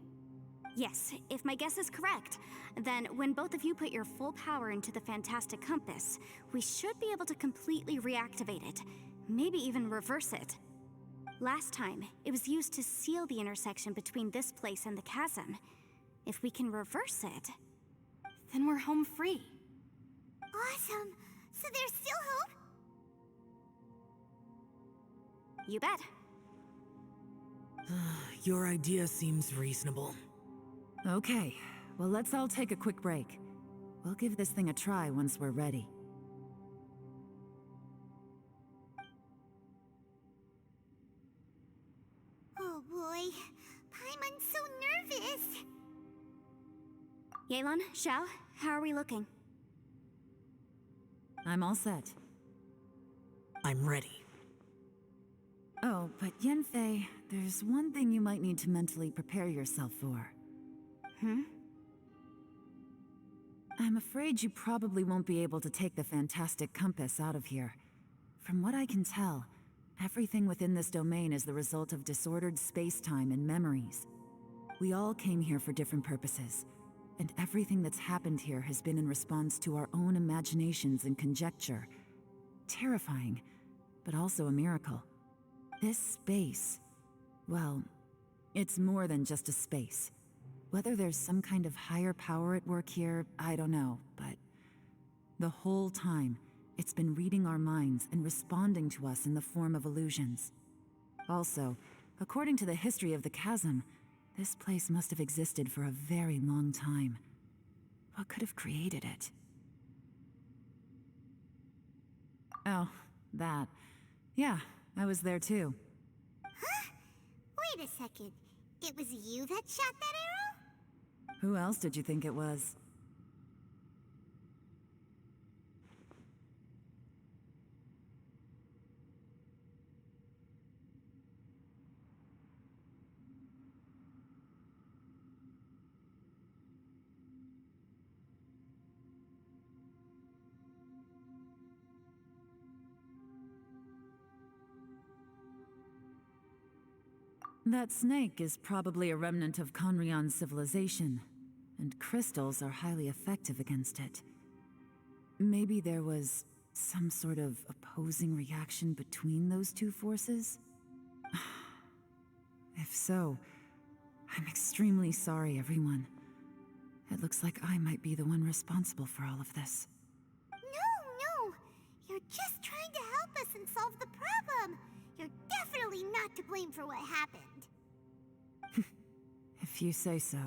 Yes, if my guess is correct, then when both of you put your full power into the fantastic compass, we should be able to completely reactivate it, maybe even reverse it. Last time, it was used to seal the intersection between this place and the chasm. If we can reverse it, Then we're home free. Awesome. So there's still hope? you bet. Your idea seems reasonable. Okay, well let's all take a quick break. We'll give this thing a try once we're ready. Oh boy. Paimon's so nervous. Yelan, Xiao, how are we looking? I'm all set. I'm ready. Oh, but Yanfei, there's one thing you might need to mentally prepare yourself for. I'm afraid you probably won't be able to take the fantastic compass out of here. From what I can tell, everything within this domain is the result of disordered space-time and memories. We all came here for different purposes, and everything that's happened here has been in response to our own imaginations and conjecture. Terrifying, but also a miracle. This space, well, it's more than just a space. Whether there's some kind of higher power at work here, I don't know, but the whole time, it's been reading our minds and responding to us in the form of illusions. Also, according to the history of the chasm, this place must have existed for a very long time. What could have created it? Oh, that. Yeah, I was there too. Huh? Wait a second. It was you that shot that arrow? Who else did you think it was? That snake is probably a remnant of Conrian's civilization, and crystals are highly effective against it. Maybe there was some sort of opposing reaction between those two forces? If so, I'm extremely sorry, everyone. It looks like I might be the one responsible for all of this. No. You're just trying to help us and solve the problem. You're definitely not to blame for what happened. If you say so.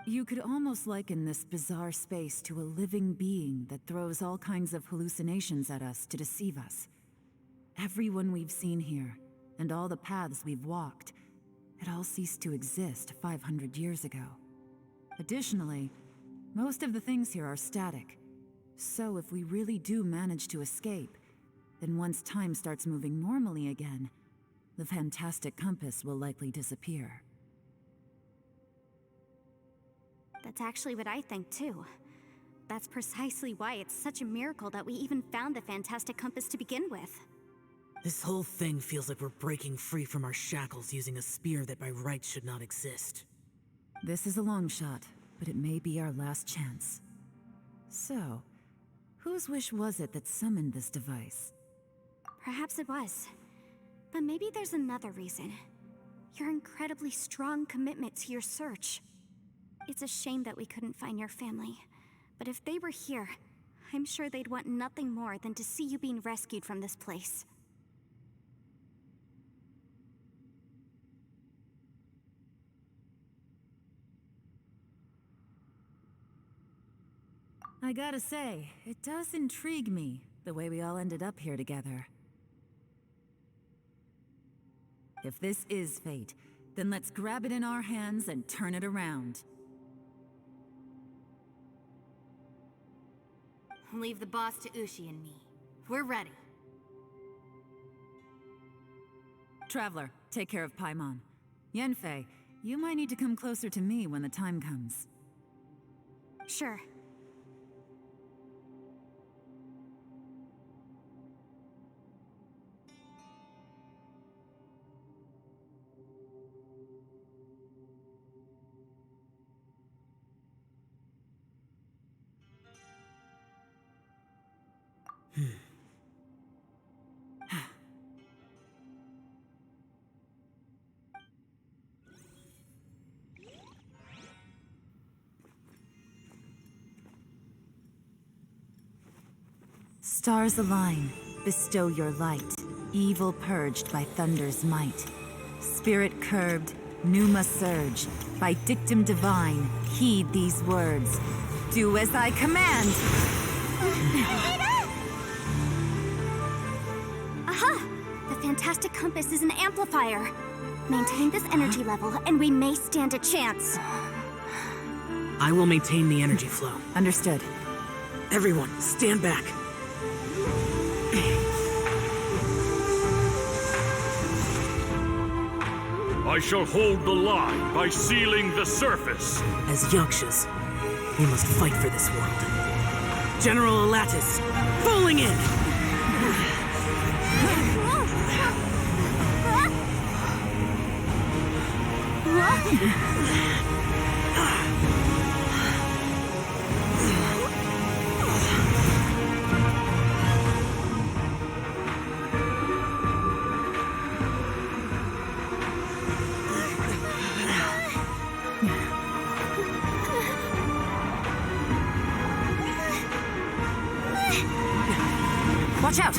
You could almost liken this bizarre space to a living being that throws all kinds of hallucinations at us to deceive us. Everyone we've seen here, and all the paths we've walked. It all ceased to exist 500 years ago. Additionally, most of the things here are static. So if we really do manage to escape, then once time starts moving normally again, the fantastic compass will likely disappear. That's actually what I think too. That's precisely why it's such a miracle that we even found the fantastic compass to begin with. This whole thing feels like we're breaking free from our shackles using a spear that by rights should not exist. This is a long shot, but it may be our last chance. So, whose wish was it that summoned this device? Perhaps it was. But maybe there's another reason. Your incredibly strong commitment to your search. It's a shame that we couldn't find your family. But if they were here, I'm sure they'd want nothing more than to see you being rescued from this place. I gotta say, it does intrigue me, the way we all ended up here together. If this is fate, then let's grab it in our hands and turn it around. Leave the boss to Ushi and me. We're ready. Traveler, take care of Paimon. Yanfei, you might need to come closer to me when the time comes. Sure. Stars align, bestow your light, evil purged by thunder's might. Spirit curbed, pneuma surge, by dictum divine, heed these words. Do as I command! Aha! The fantastic compass is an amplifier. Maintain this energy level, and we may stand a chance. I will maintain the energy flow. Understood. Everyone, stand back. I shall hold the line by sealing the surface. As Yakshas, we must fight for this world. General Alatus, falling in! Watch out!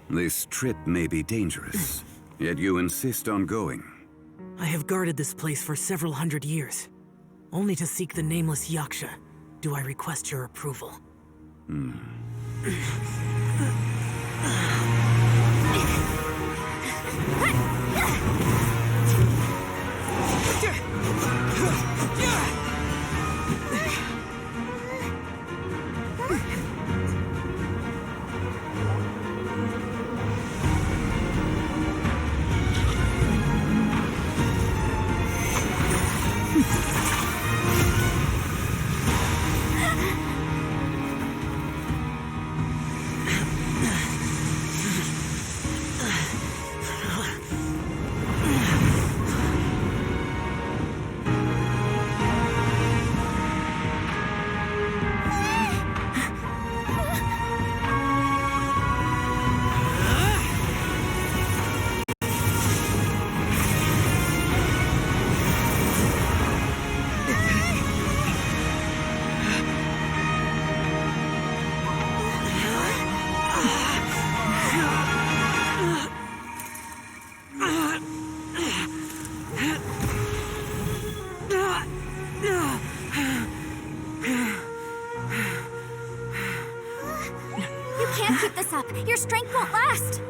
This trip may be dangerous, yet you insist on going. I have guarded this place for several hundred years. Only to seek the nameless Yaksha do I request your approval. keep this up. Your strength won't last.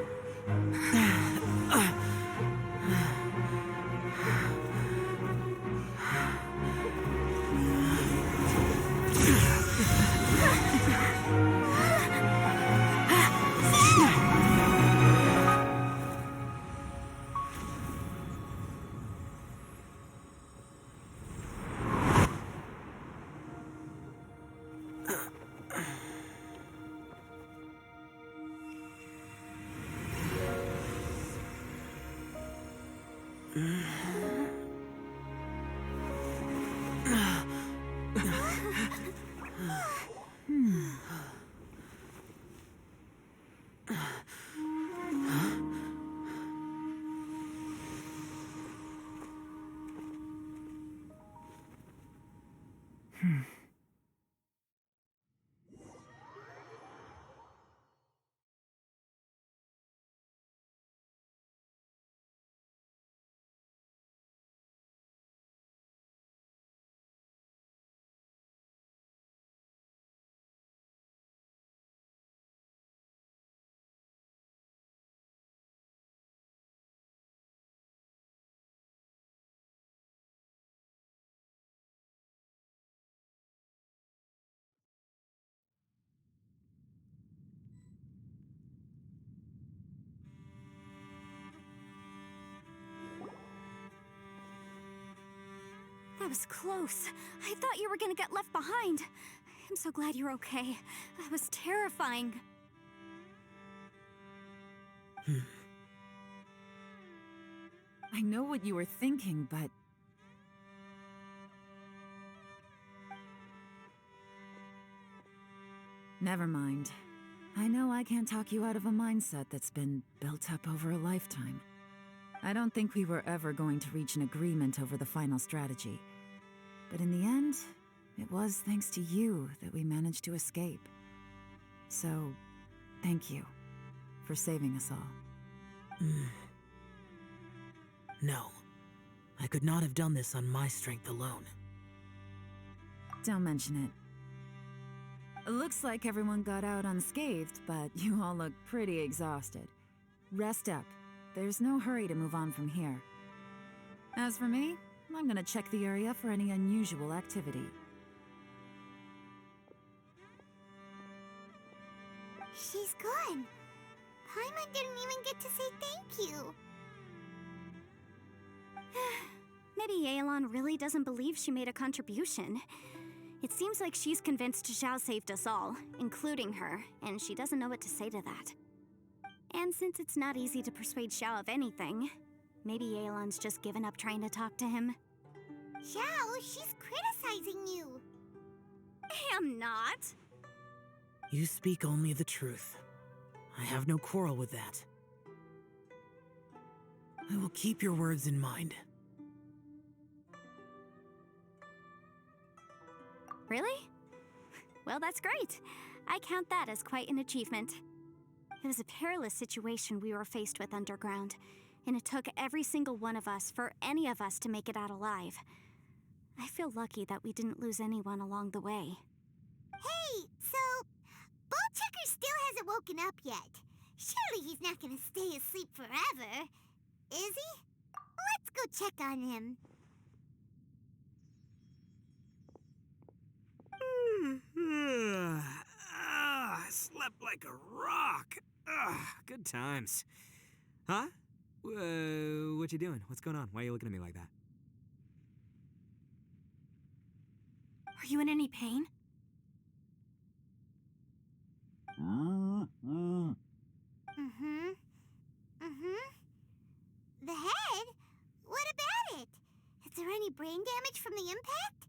That was close. I thought you were gonna get left behind. I'm so glad you're okay. That was terrifying. I know what you were thinking, but... Never mind. I know I can't talk you out of a mindset that's been built up over a lifetime. I don't think we were ever going to reach an agreement over the final strategy. But in the end, it was thanks to you that we managed to escape. So, thank you for saving us all. No. I could not have done this on my strength alone. Don't mention it. It looks like everyone got out unscathed, but you all look pretty exhausted. Rest up. There's no hurry to move on from here. As for me, I'm gonna check the area for any unusual activity. She's gone. Paimon didn't even get to say thank you. Maybe Yelan really doesn't believe she made a contribution. It seems like she's convinced Xiao saved us all, including her, and she doesn't know what to say to that. And since it's not easy to persuade Xiao of anything, maybe Yelan's just given up trying to talk to him. Xiao, she's criticizing you. I am not. You speak only the truth. I have no quarrel with that. I will keep your words in mind. Really? Well, that's great. I count that as quite an achievement. It was a perilous situation we were faced with underground, and it took every single one of us for any of us to make it out alive. I feel lucky that we didn't lose anyone along the way. Hey, so Ball Checker still hasn't woken up yet. Surely he's not gonna stay asleep forever, is he? Let's go check on him. Slept like a rock. Good times. Huh? What you doing? What's going on? Why are you looking at me like that? Are you in any pain? The head? What about it? Is there any brain damage from the impact?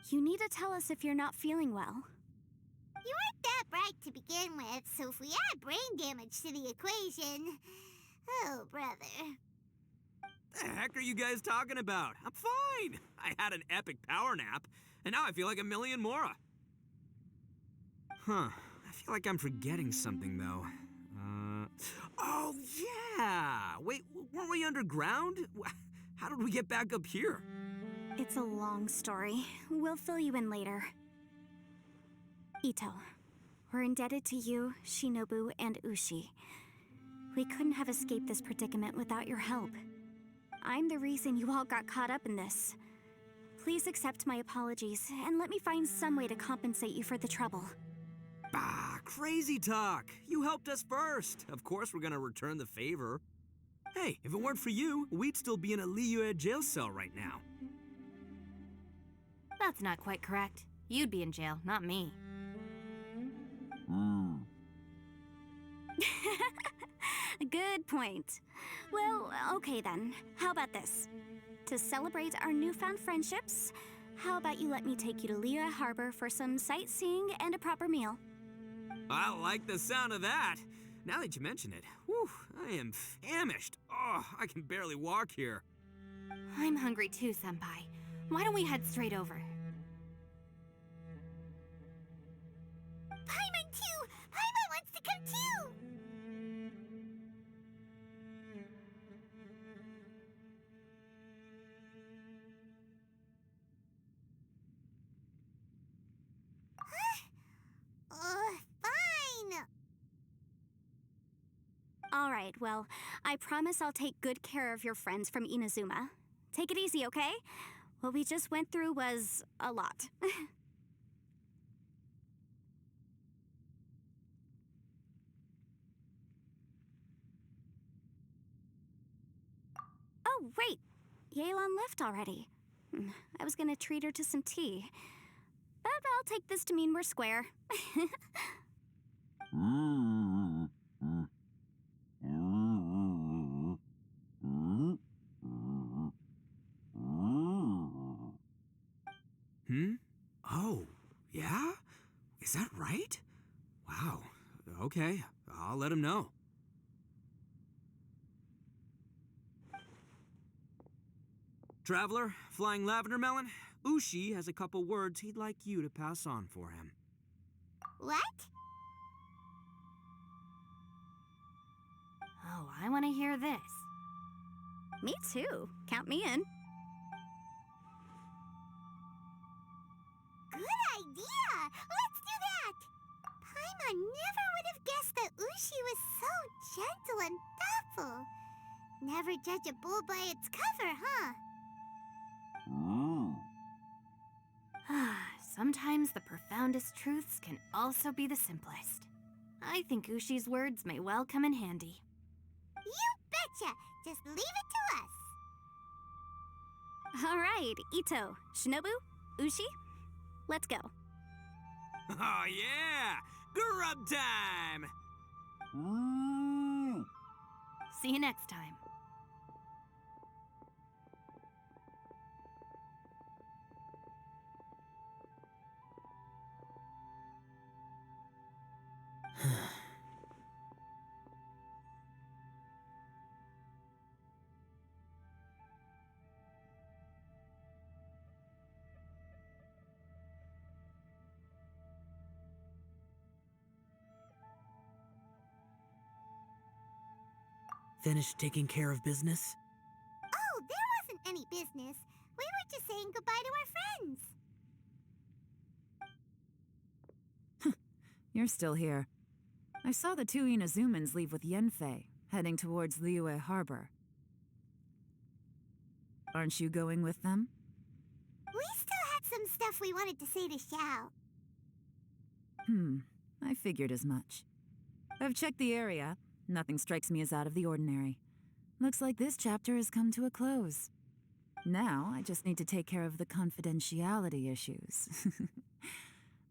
You need to tell us if you're not feeling well. You weren't that bright to begin with, so if we add brain damage to the equation... Oh, brother. The heck are you guys talking about? I'm fine. I had an epic power nap, and now I feel like a million more. Huh. I feel like I'm forgetting something, though. Oh, yeah! Wait, weren't we underground? How did we get back up here? It's a long story. We'll fill you in later. Ito, We're indebted to you, Shinobu, and Ushi. We couldn't have escaped this predicament without your help. I'm the reason you all got caught up in this. Please accept my apologies, and let me find some way to compensate you for the trouble. Bah, crazy talk. You helped us first. Of course we're gonna return the favor. Hey, if it weren't for you, we'd still be in a Liyue jail cell right now. That's not quite correct. You'd be in jail, not me. Good point. Well, okay then. How about this? To celebrate our newfound friendships, how about you let me take you to Liyue Harbor for some sightseeing and a proper meal? I like the sound of that. Now that you mention it, whew, I am famished. Oh, I can barely walk here. I'm hungry too, Senpai. Why don't we head straight over? Paimon too! Paimon wants to come too! Fine! All right, well, I promise I'll take good care of your friends from Inazuma. Take it easy, okay? What we just went through was a lot. Oh, wait! Yelan left already. I was gonna treat her to some tea. But I'll take this to mean we're square. Oh, yeah? Is that right? Wow. Okay, I'll let him know. Traveler, Flying Lavender Melon, Ushi has a couple words he'd like you to pass on for him. What? Oh, I want to hear this. Me too. Count me in. Good idea! Let's do that! Paimon never would have guessed that Ushi was so gentle and thoughtful. Never judge a bull by its cover, huh? Sometimes the profoundest truths can also be the simplest. I think Ushi's words may well come in handy. You betcha! Just leave it to us! All right, Ito, Shinobu, Ushi, let's go. Oh, yeah! Grub time! See you next time. Finished taking care of business? Oh, there wasn't any business. We were just saying goodbye to our friends. You're still here. I saw the two Inazumans leave with Yenfei, heading towards Liyue Harbor. Aren't you going with them? We still had some stuff we wanted to say to Xiao. I figured as much. I've checked the area. Nothing strikes me as out of the ordinary. Looks like this chapter has come to a close. Now, I just need to take care of the confidentiality issues.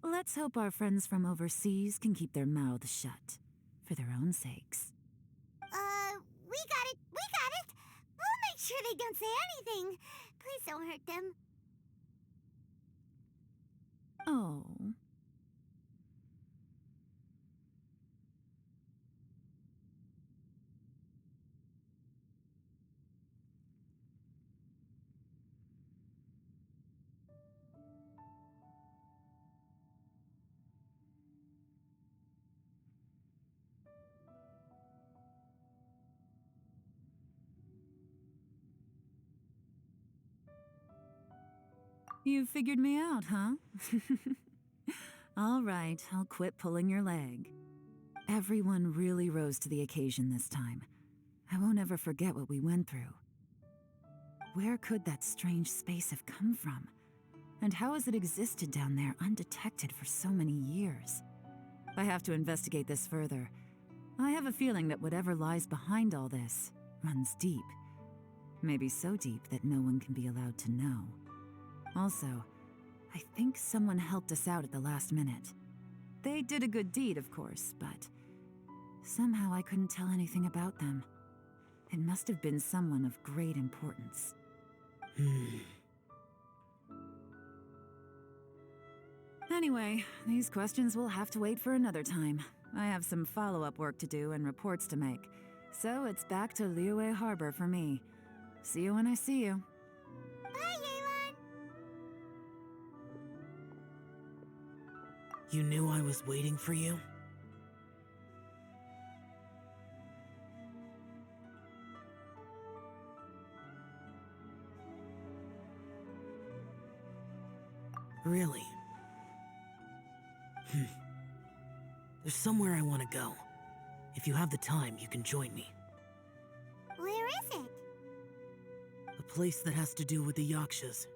Let's hope our friends from overseas can keep their mouths shut, for their own sakes. We got it! We got it! We'll make sure they don't say anything. Please don't hurt them. Oh. You figured me out, huh? All right, I'll quit pulling your leg. Everyone really rose to the occasion this time. I won't ever forget what we went through. Where could that strange space have come from? And how has it existed down there undetected for so many years? I have to investigate this further. I have a feeling that whatever lies behind all this runs deep. Maybe so deep that no one can be allowed to know. Also, I think someone helped us out at the last minute. They did a good deed, of course, but somehow I couldn't tell anything about them. It must have been someone of great importance. Anyway, these questions will have to wait for another time. I have some follow-up work to do and reports to make. So it's back to Liyue Harbor for me. See you when I see you. Bye, Yelan! You knew I was waiting for you? Really? There's somewhere I want to go. If you have the time, you can join me. Where is it? A place that has to do with the Yakshas.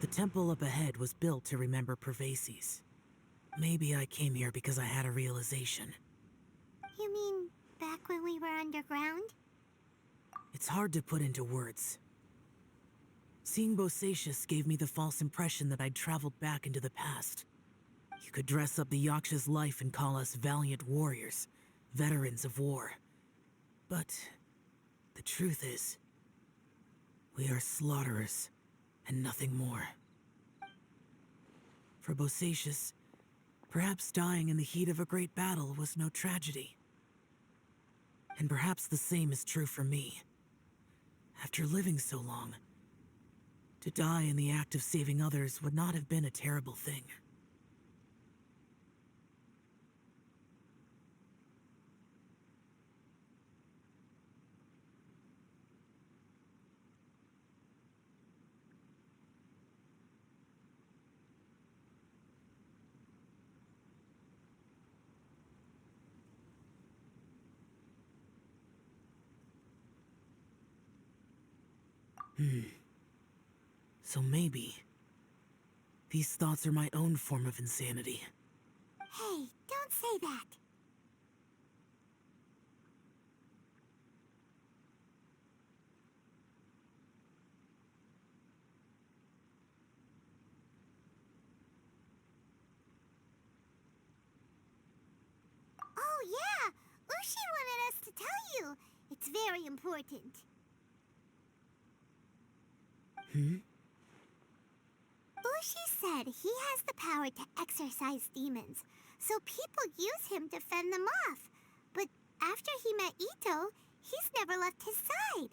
The temple up ahead was built to remember Pervases. Maybe I came here because I had a realization. You mean back when we were underground? It's hard to put into words. Seeing Bosacius gave me the false impression that I'd traveled back into the past. You could dress up the Yaksha's life and call us valiant warriors, veterans of war. But the truth is, we are slaughterers and nothing more. For Bosacius, perhaps dying in the heat of a great battle was no tragedy. And perhaps the same is true for me. After living so long, to die in the act of saving others would not have been a terrible thing. So maybe these thoughts are my own form of insanity. Hey, don't say that. Oh yeah, Ushi wanted us to tell you. It's very important. Ushi said he has the power to exorcise demons, so people use him to fend them off. But after he met Ito, he's never left his side.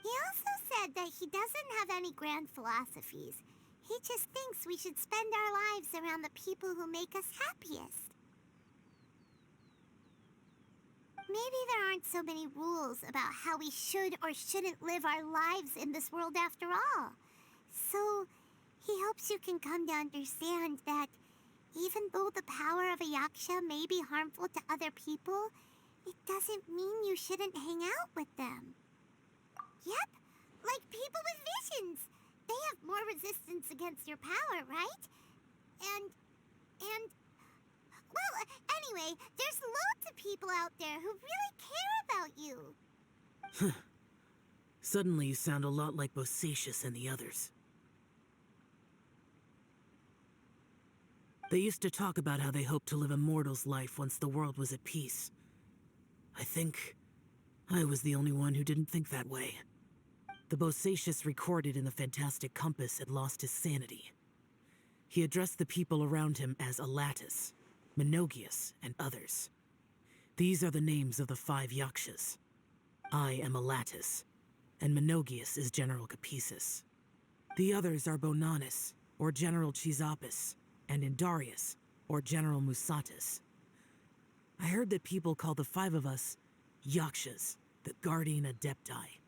He also said that he doesn't have any grand philosophies. He just thinks we should spend our lives around the people who make us happiest. Maybe there aren't so many rules about how we should or shouldn't live our lives in this world after all. So, he hopes you can come to understand that even though the power of a yaksha may be harmful to other people, it doesn't mean you shouldn't hang out with them. Yep, like people with visions. They have more resistance against your power, right? And... Well, anyway, there's loads of people out there who really care about you. Suddenly you sound a lot like Bosacius and the others. They used to talk about how they hoped to live a mortal's life once the world was at peace. I think I was the only one who didn't think that way. The Bosacius recorded in the Fantastic Compass had lost his sanity. He addressed the people around him as Alatus, Menogius, and others. These are the names of the 5 yakshas. I am Alatus, and Menogius is General Capisis. The others are Bonanis, or General Chisapis, and Indarius, or General Musatus. I heard that people call the 5 of us yakshas, the Guardian Adepti.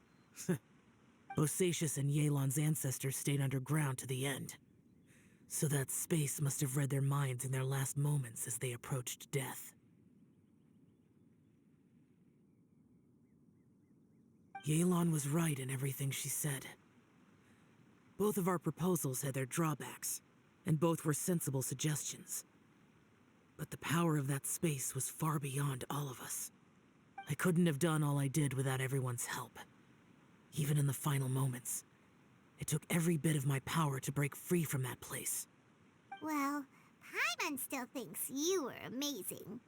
Bosacius and Yelan's ancestors stayed underground to the end. So that space must have read their minds in their last moments as they approached death. Yelan was right in everything she said. Both of our proposals had their drawbacks, and both were sensible suggestions. But the power of that space was far beyond all of us. I couldn't have done all I did without everyone's help. Even in the final moments, it took every bit of my power to break free from that place. Well, Paimon still thinks you were amazing.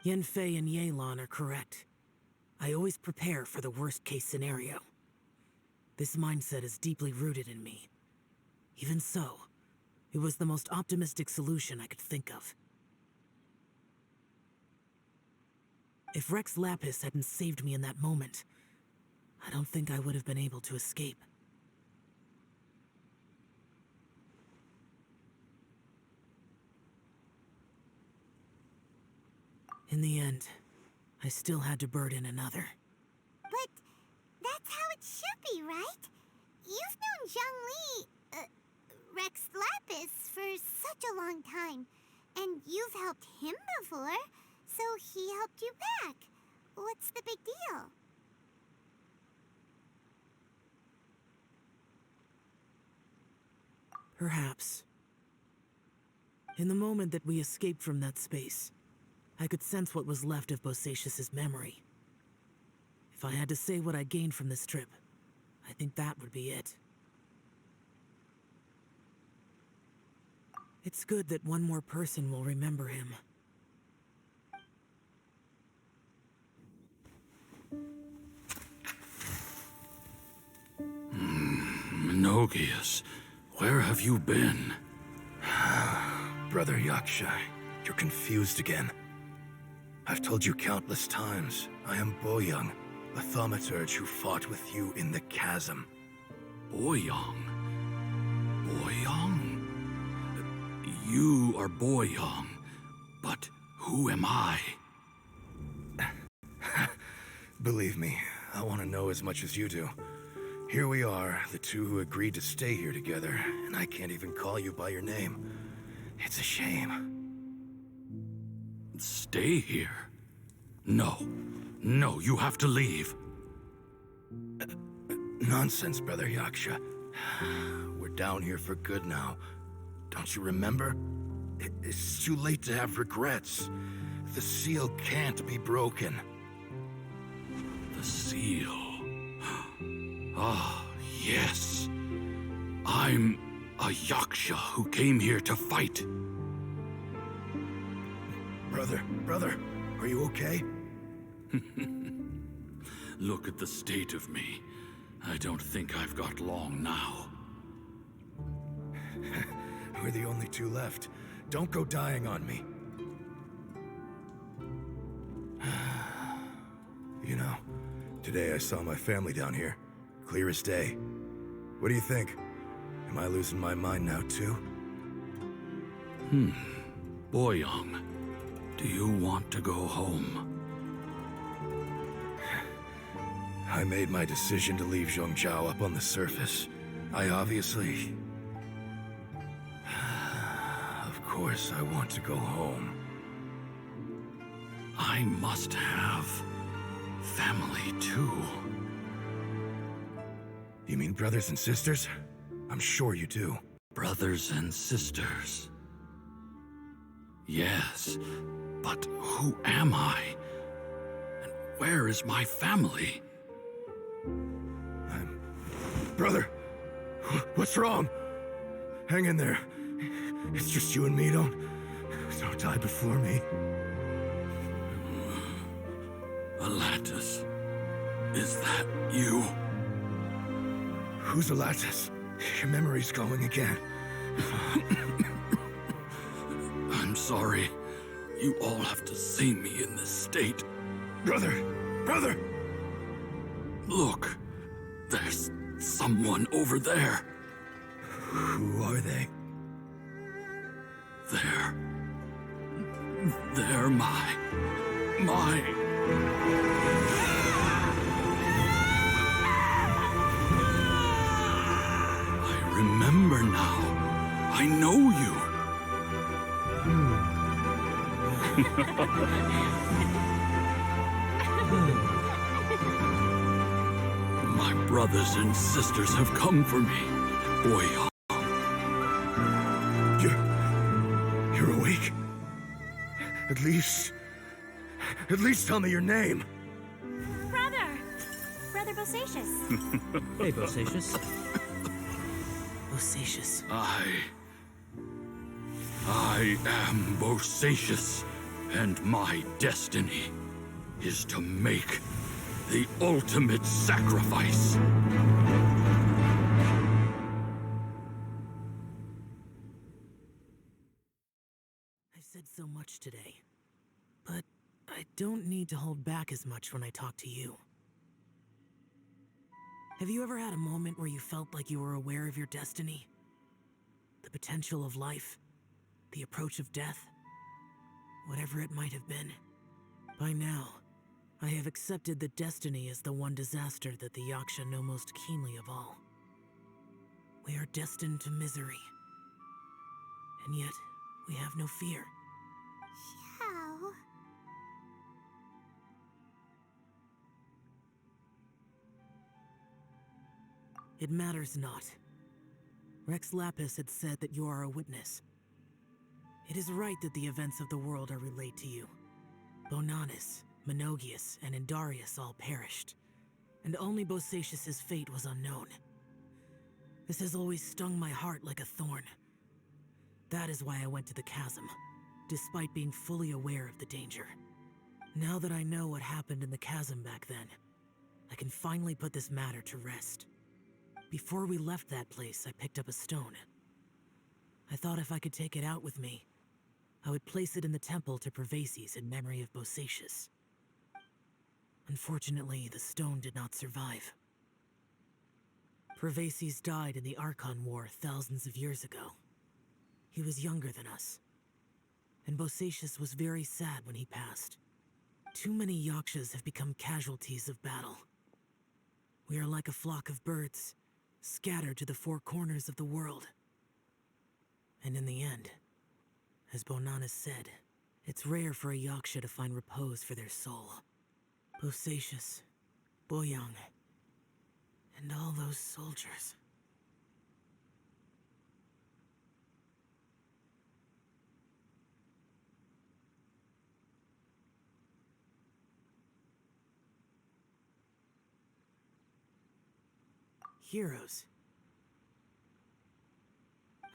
Yanfei and Yelan are correct. I always prepare for the worst-case scenario. This mindset is deeply rooted in me. Even so, it was the most optimistic solution I could think of. If Rex Lapis hadn't saved me in that moment, I don't think I would have been able to escape. In the end, I still had to burden another. But that's how it should be, right? You've known Zhang Li, Rex Lapis, for such a long time. And you've helped him before, so he helped you back. What's the big deal? Perhaps. In the moment that we escaped from that space, I could sense what was left of Bosacius's memory. If I had to say what I gained from this trip, I think that would be it. It's good that one more person will remember him. Menogius, where have you been? Brother Yaksha, you're confused again. I've told you countless times, I am Boyoung, a thaumaturge who fought with you in the chasm. Boyoung? Boyoung? You are Boyoung, but who am I? Believe me, I want to know as much as you do. Here we are, the two who agreed to stay here together, and I can't even call you by your name. It's a shame. Stay here? No. No, you have to leave. Nonsense, Brother Yaksha. We're down here for good now. Don't you remember? It's too late to have regrets. The seal can't be broken. The seal. Ah, yes. I'm a Yaksha who came here to fight. Brother, are you okay? Look at the state of me. I don't think I've got long now. We're the only two left. Don't go dying on me. You know, today I saw my family down here. Clear as day. What do you think? Am I losing my mind now, too? Boyoung, do you want to go home? I made my decision to leave Zhongzhou up on the surface. I obviously... Of course I want to go home. I must have family too. You mean brothers and sisters? I'm sure you do. Brothers and sisters. Yes, but who am I? And where is my family? Brother, what's wrong? Hang in there. It's just you and me, don't die before me. Alatus, is that you? Who's Alatus? Your memory's going again. I'm sorry. You all have to see me in this state. Brother! Look, there's someone over there. Who are they? They're my... I remember now. I know you. My brothers and sisters have come for me. Boyoung. You're awake? At least tell me your name. Brother Bosacious. Hey, Bosacious. Bosacious. I am Bosacious, and my destiny is to make the ultimate sacrifice. I've said so much today, but I don't need to hold back as much when I talk to you. Have you ever had a moment where you felt like you were aware of your destiny? The potential of life? The approach of death? Whatever it might have been. By now, I have accepted that destiny is the one disaster that the Yaksha know most keenly of all. We are destined to misery. And yet, we have no fear. How? It matters not. Rex Lapis had said that you are a witness. It is right that the events of the world are relayed to you. Bonanis, Menogius, and Indarius all perished, and only Bosacius's fate was unknown. This has always stung my heart like a thorn. That is why I went to the chasm, despite being fully aware of the danger. Now that I know what happened in the chasm back then, I can finally put this matter to rest. Before we left that place, I picked up a stone. I thought if I could take it out with me, I would place it in the temple to Pervases in memory of Bosacius. Unfortunately, the stone did not survive. Pervases died in the Archon War thousands of years ago. He was younger than us, and Bosacius was very sad when he passed. Too many Yakshas have become casualties of battle. We are like a flock of birds, scattered to the four corners of the world. And in the end, as Bonanis said, it's rare for a Yaksha to find repose for their soul. Bosacius, Boyoung, and all those soldiers. Heroes.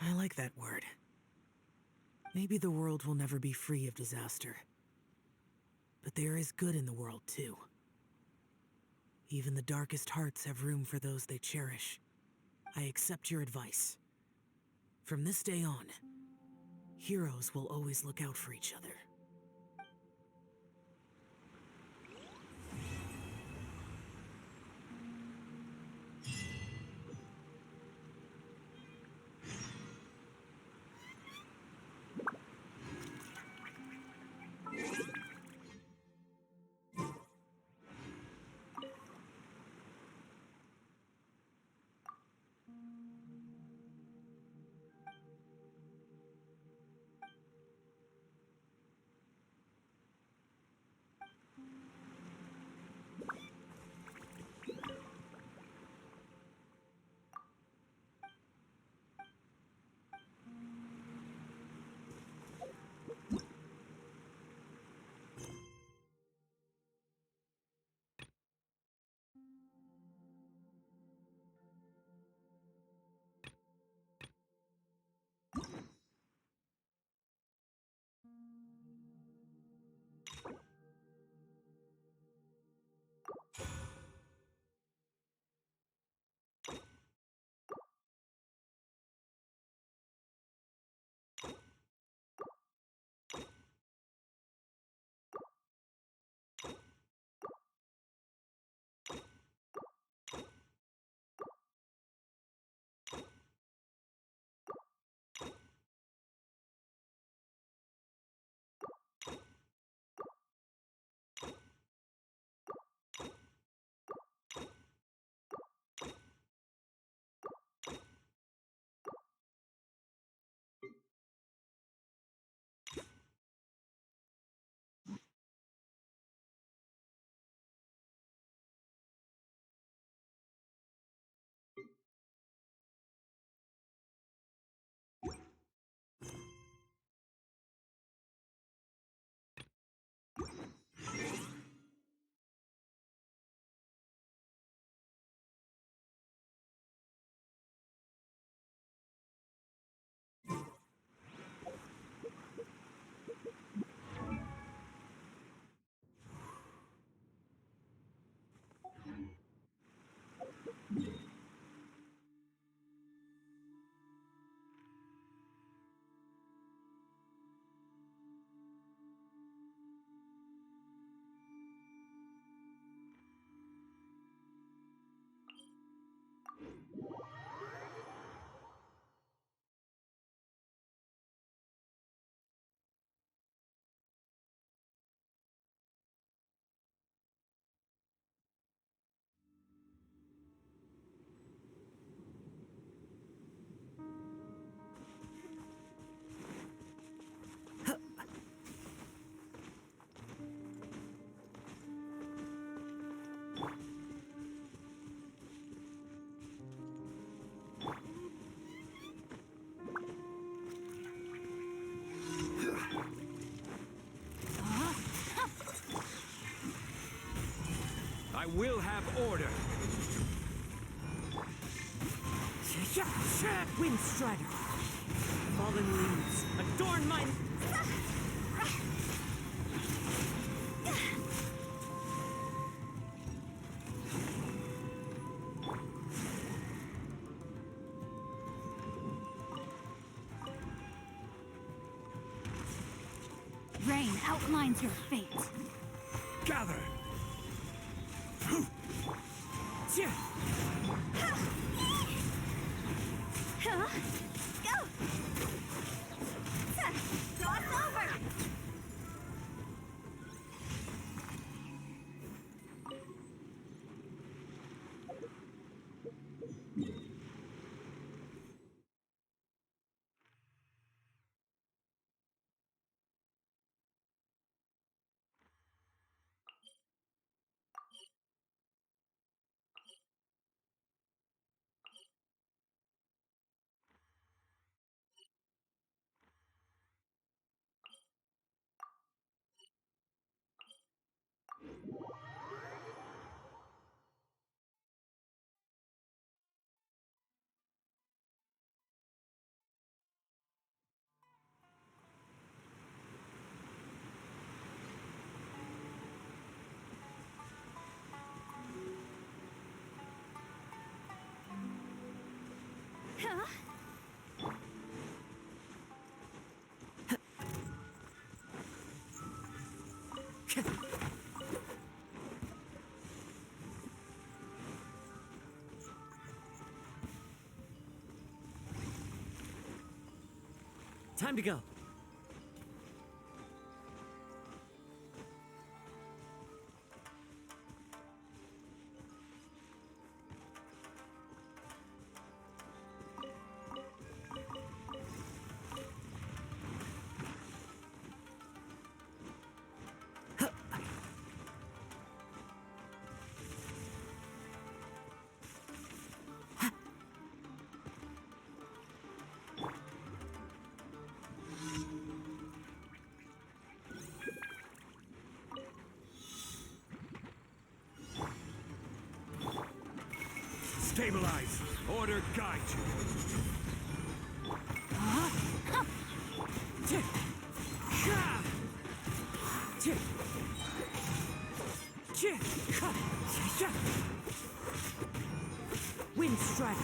I like that word. Maybe the world will never be free of disaster. But there is good in the world, too. Even the darkest hearts have room for those they cherish. I accept your advice. From this day on, heroes will always look out for each other. I will have order. Windstrider! Fallen leaves, adorn my... Rain outlines your fate. Gather! Huh? Go! Cross over! Time to go. Stabilize. Order guide you. Wind strike.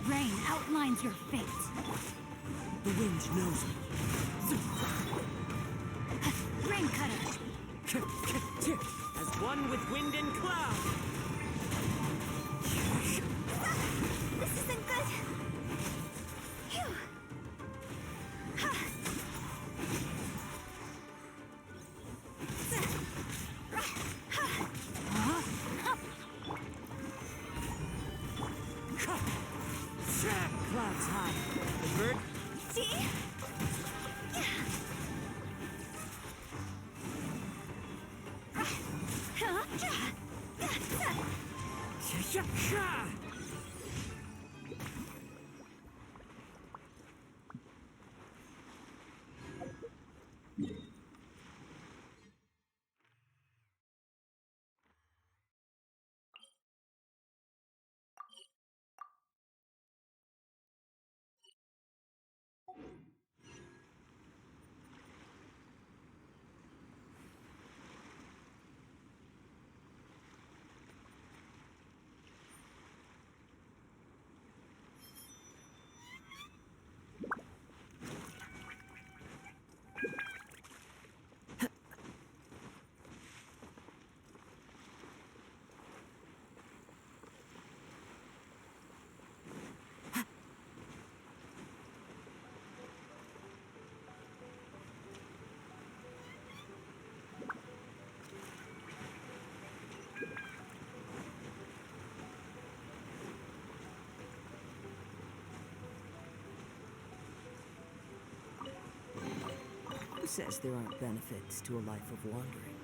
Rain outlines your fate. The wind knows me. Rain cutter. As one with wind and cloud. This isn't good. Phew. Clouds high. The bird. See? Who says there aren't benefits to a life of wandering?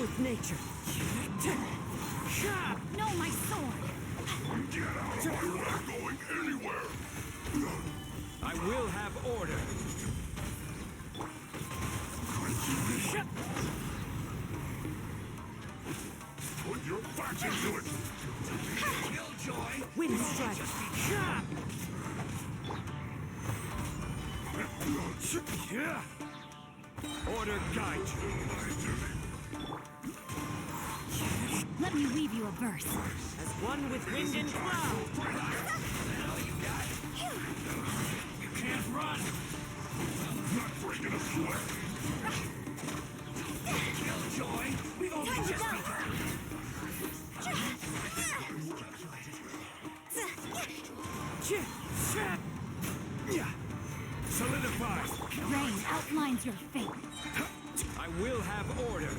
with nature. No, my sword! Get out of my way! Not going anywhere! I will have order. Put your back into it! Killjoy! Wind strike. Order guide you. Let me weave you a verse. As one with wind and cloud. You can't run! Not breaking a sweat! Killjoy! We've only Time to just go. Solidify! Rain outlines your fate. I will have order.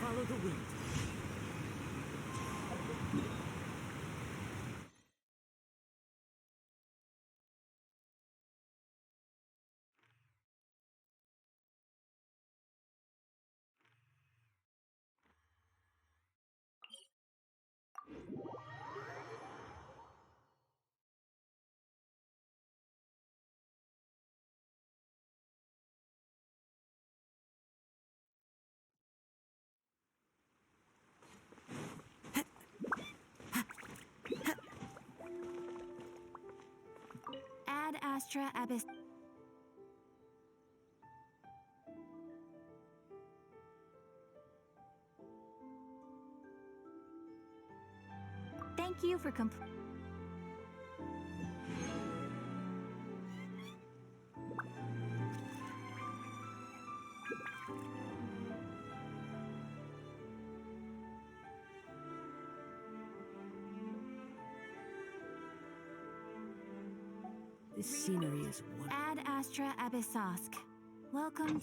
Follow the wind. Ad Astra Abyss. Thank you for This scenery is wonderful. Ad Astra Abyssosk. Welcome.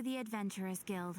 to the Adventurers Guild.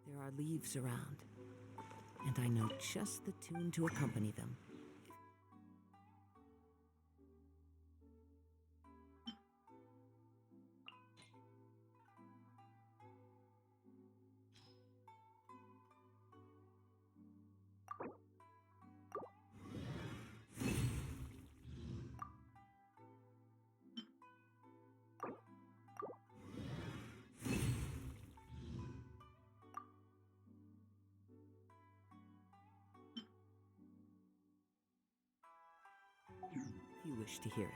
There are leaves around, and I know just the tune to accompany them. If you wish to hear it.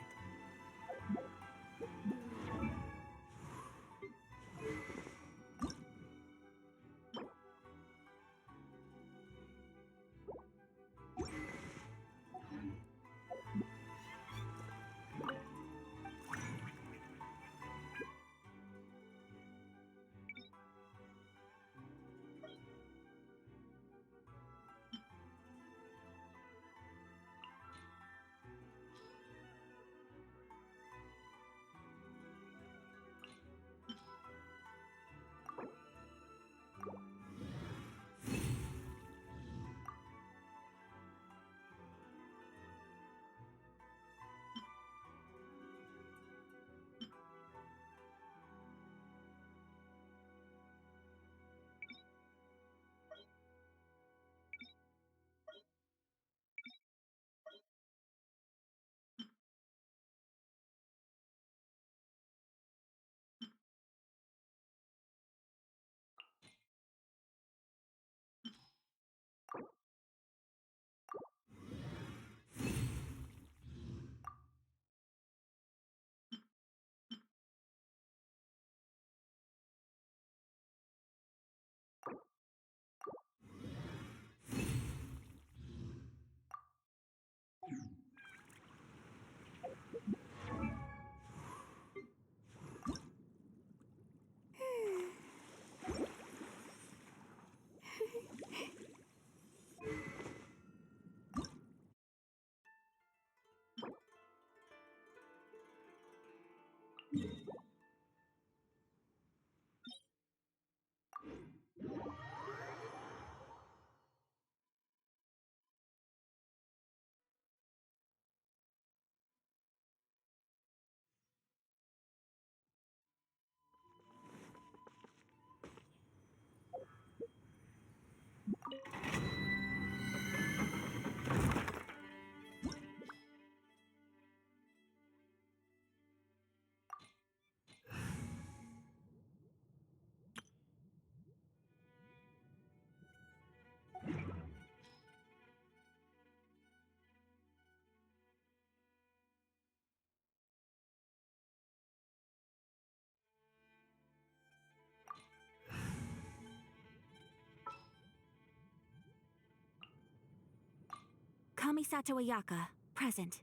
Kamisato Ayaka, present.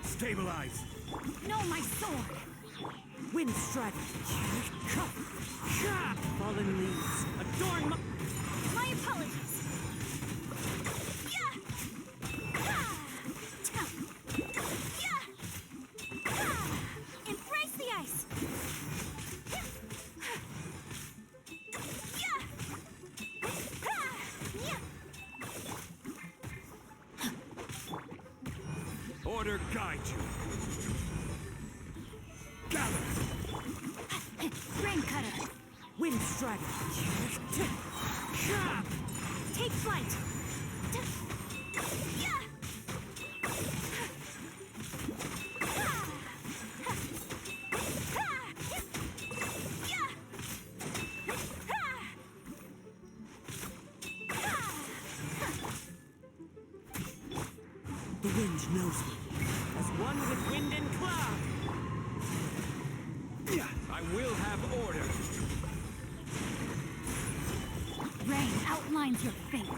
Stabilize! No, my sword! Wind strike. Fallen leaves. Adorn my... My apologies! Yeah! Ah! Ta! Yeah! Ah! Embrace the ice! Yeah! Ah! Yeah! Order guide you. Gather! Rain cutter! Wind strike. Take flight! Yeah! The wind knows me. As one with wind and cloud. I will have order. Rain outlines your fate.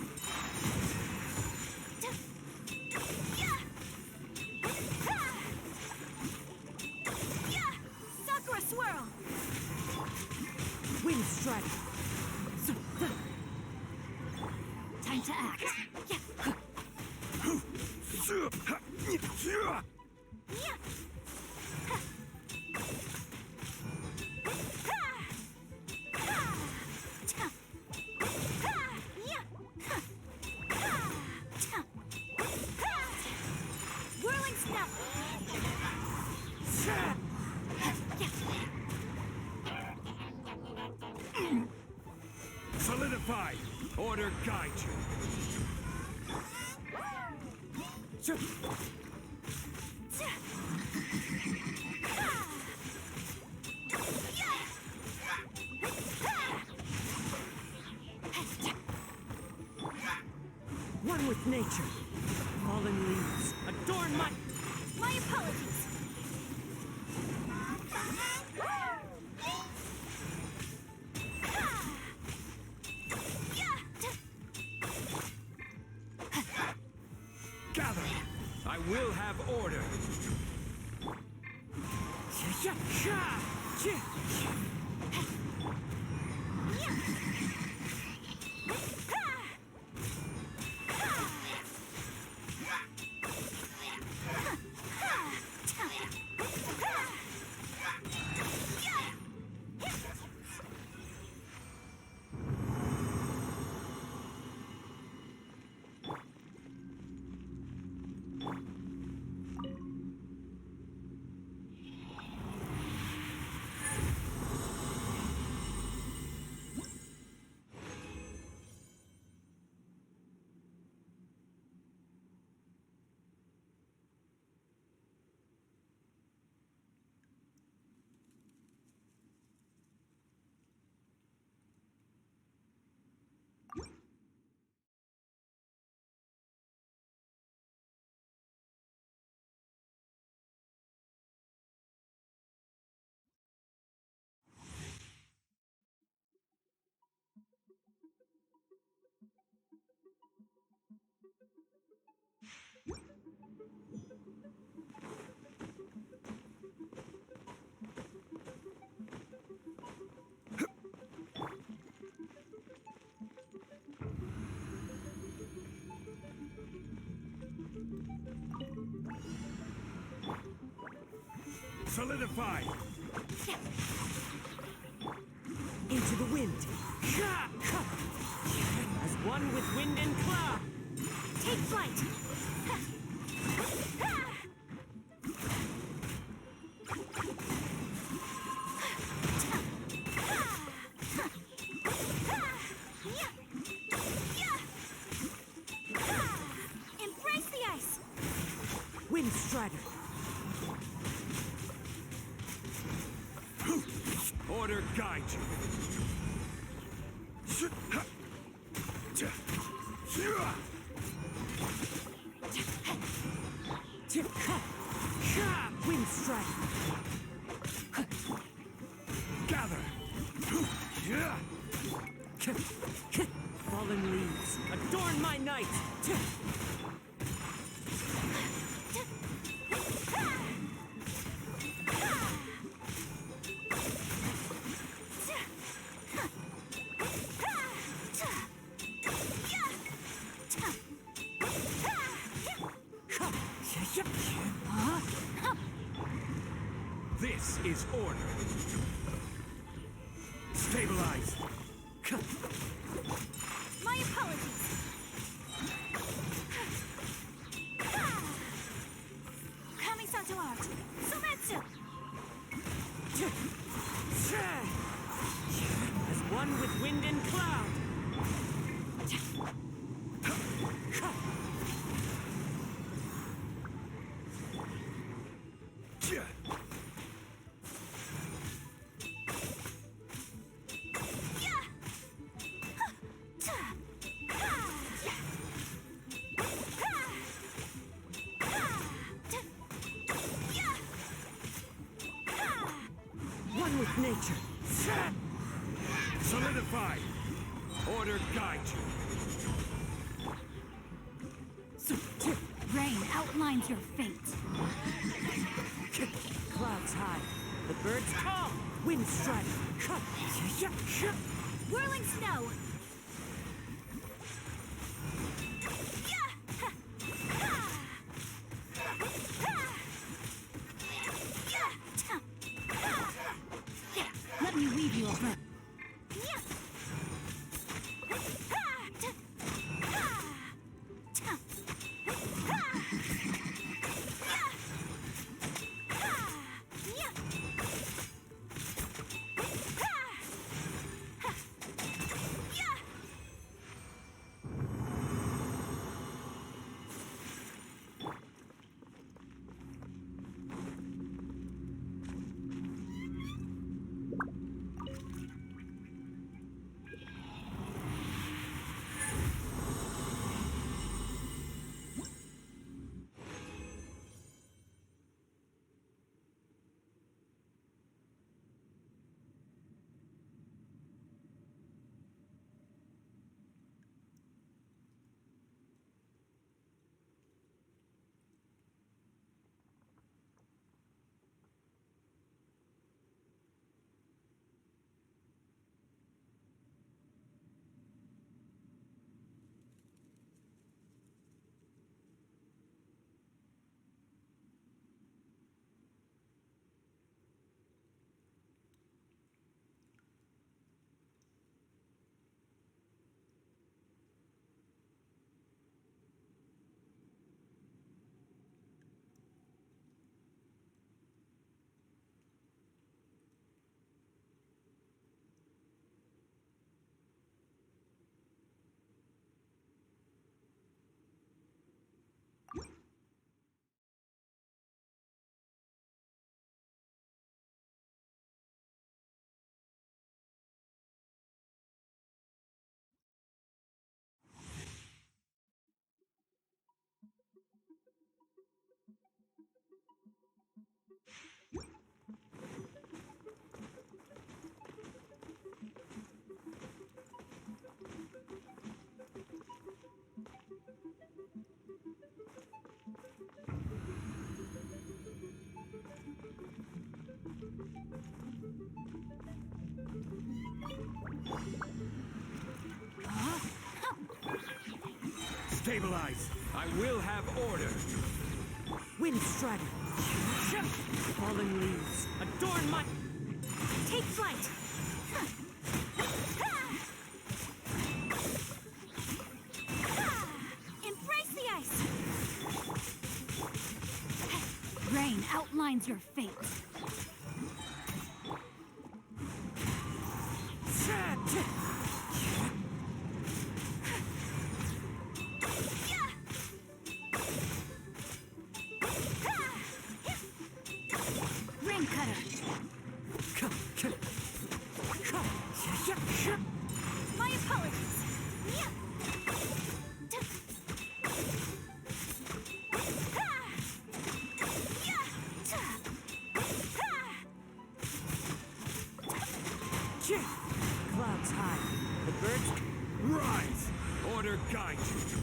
Sakura swirl! Wind strike. Time to act. Whirling snap! Solidify! Order guide you. One with nature. Fallen leaves. Adorn my... My apologies! Gather! I will have order. Solidify! Into the wind. As one with wind and cloud. Take flight! Wind Strider. Order guide you. Wind Strider. Gather. Fallen leaves, adorn my night. This is order. Stabilize. My apologies. Kamisato art. Sumetsu. As one with wind and cloud. One with nature. Solidify. Order guide you. Rain outlines your fate. Clouds high. The birds tall. Wind Strider. Whirling snow. Let me weave you a web. Stabilize. I will have order. Wind Strider. Fallen leaves, adorn my... Take flight. Embrace the ice. Rain outlines your fate. Clouds high. The birds... Rise! Order guide you.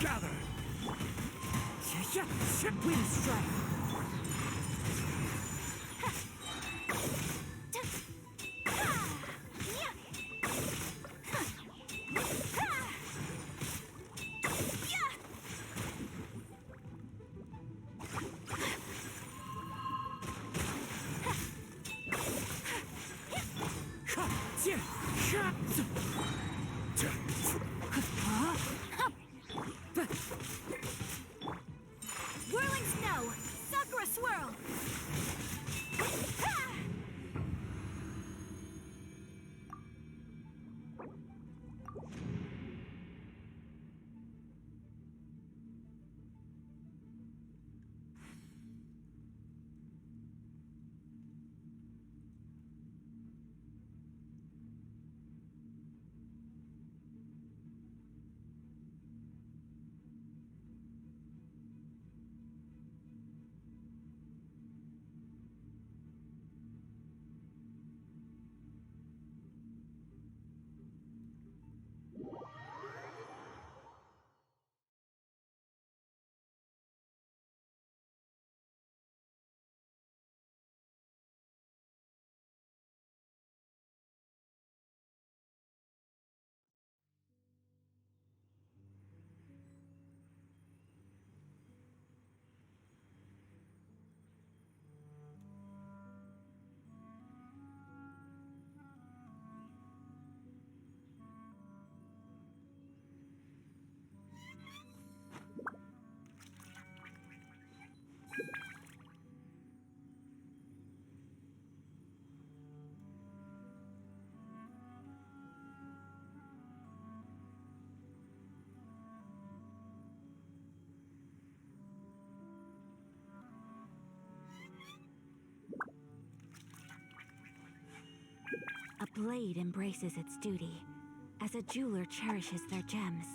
Gather! Wind strike. Whirling snow! Sakura swirl! A blade embraces its duty, as a jeweler cherishes their gems.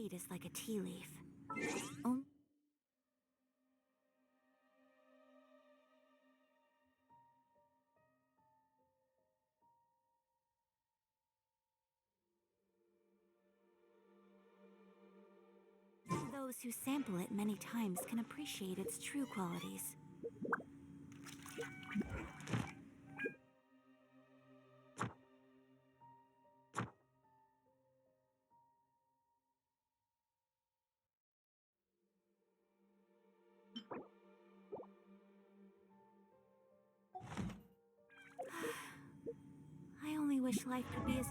blade is like a tea leaf. Oh. Those who sample it many times can appreciate its true qualities. I only wish life could be as...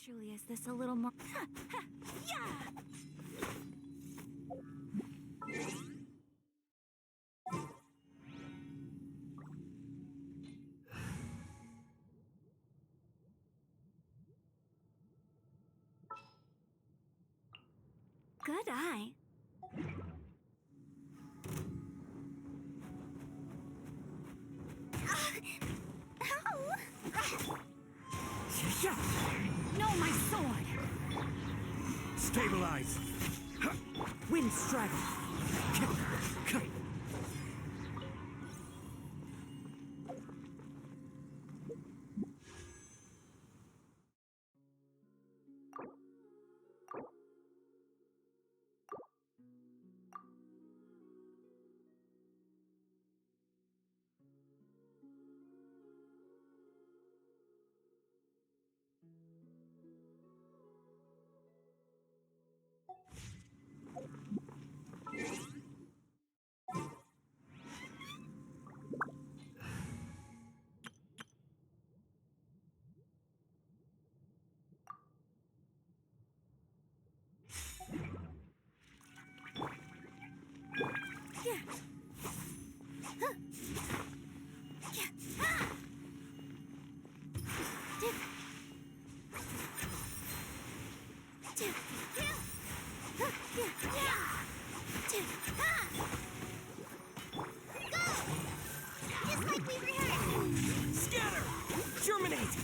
Usually is this a little more... Yeah! Good eye. No, my sword! Stabilize! Wind strike! Just like we rehearsed! Scatter! Germinate!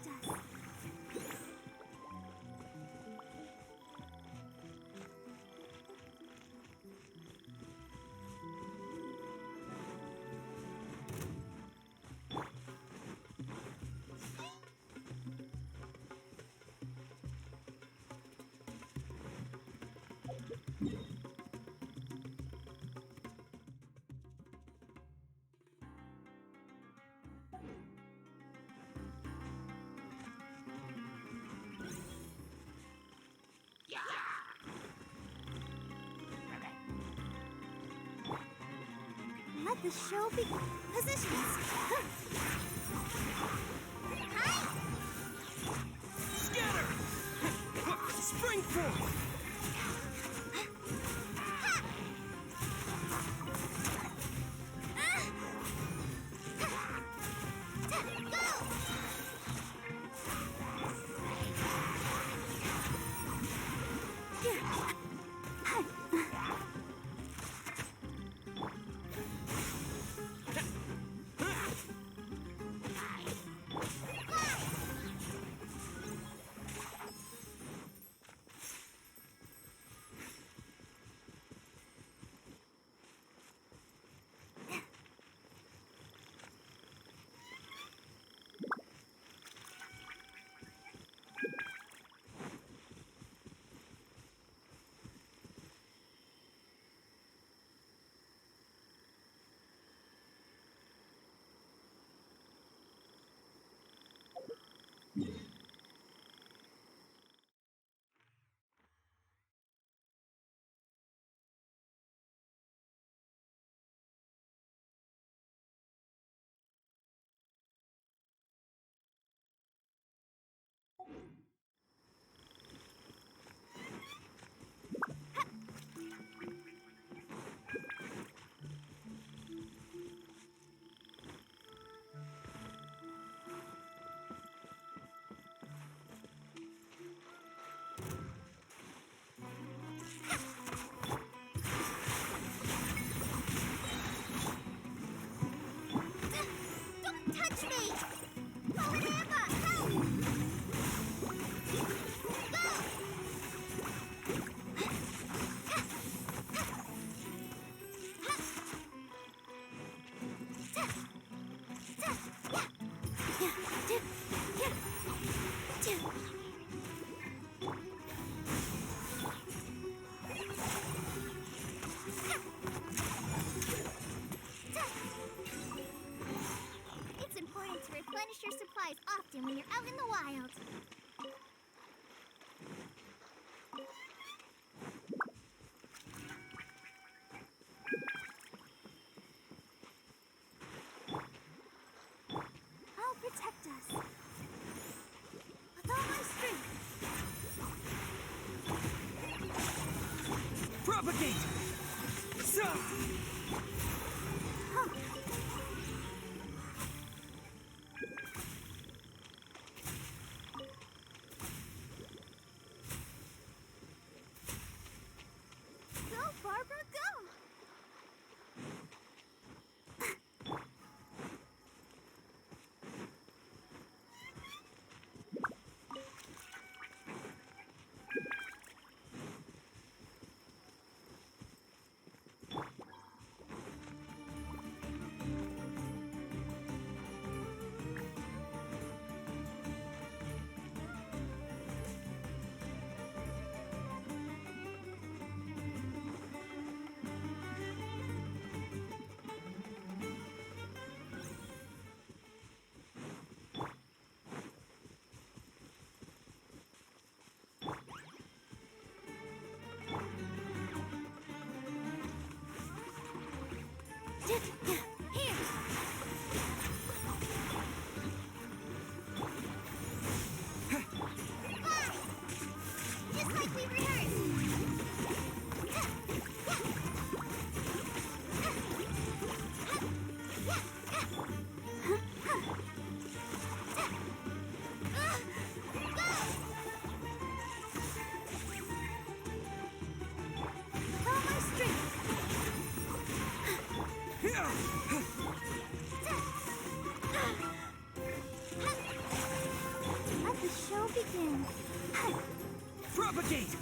protect us. Let the show begin. Positions. Scatter! Spring forth! Touch me! Power Emma, help! Go! It's important to replenish your supplies often when you're out in the wild. I'll protect us. With all my strength. Propagate! Suh! Go, Barbara, go! Here! Fly! Just like we rehearsed! All my strength! gate!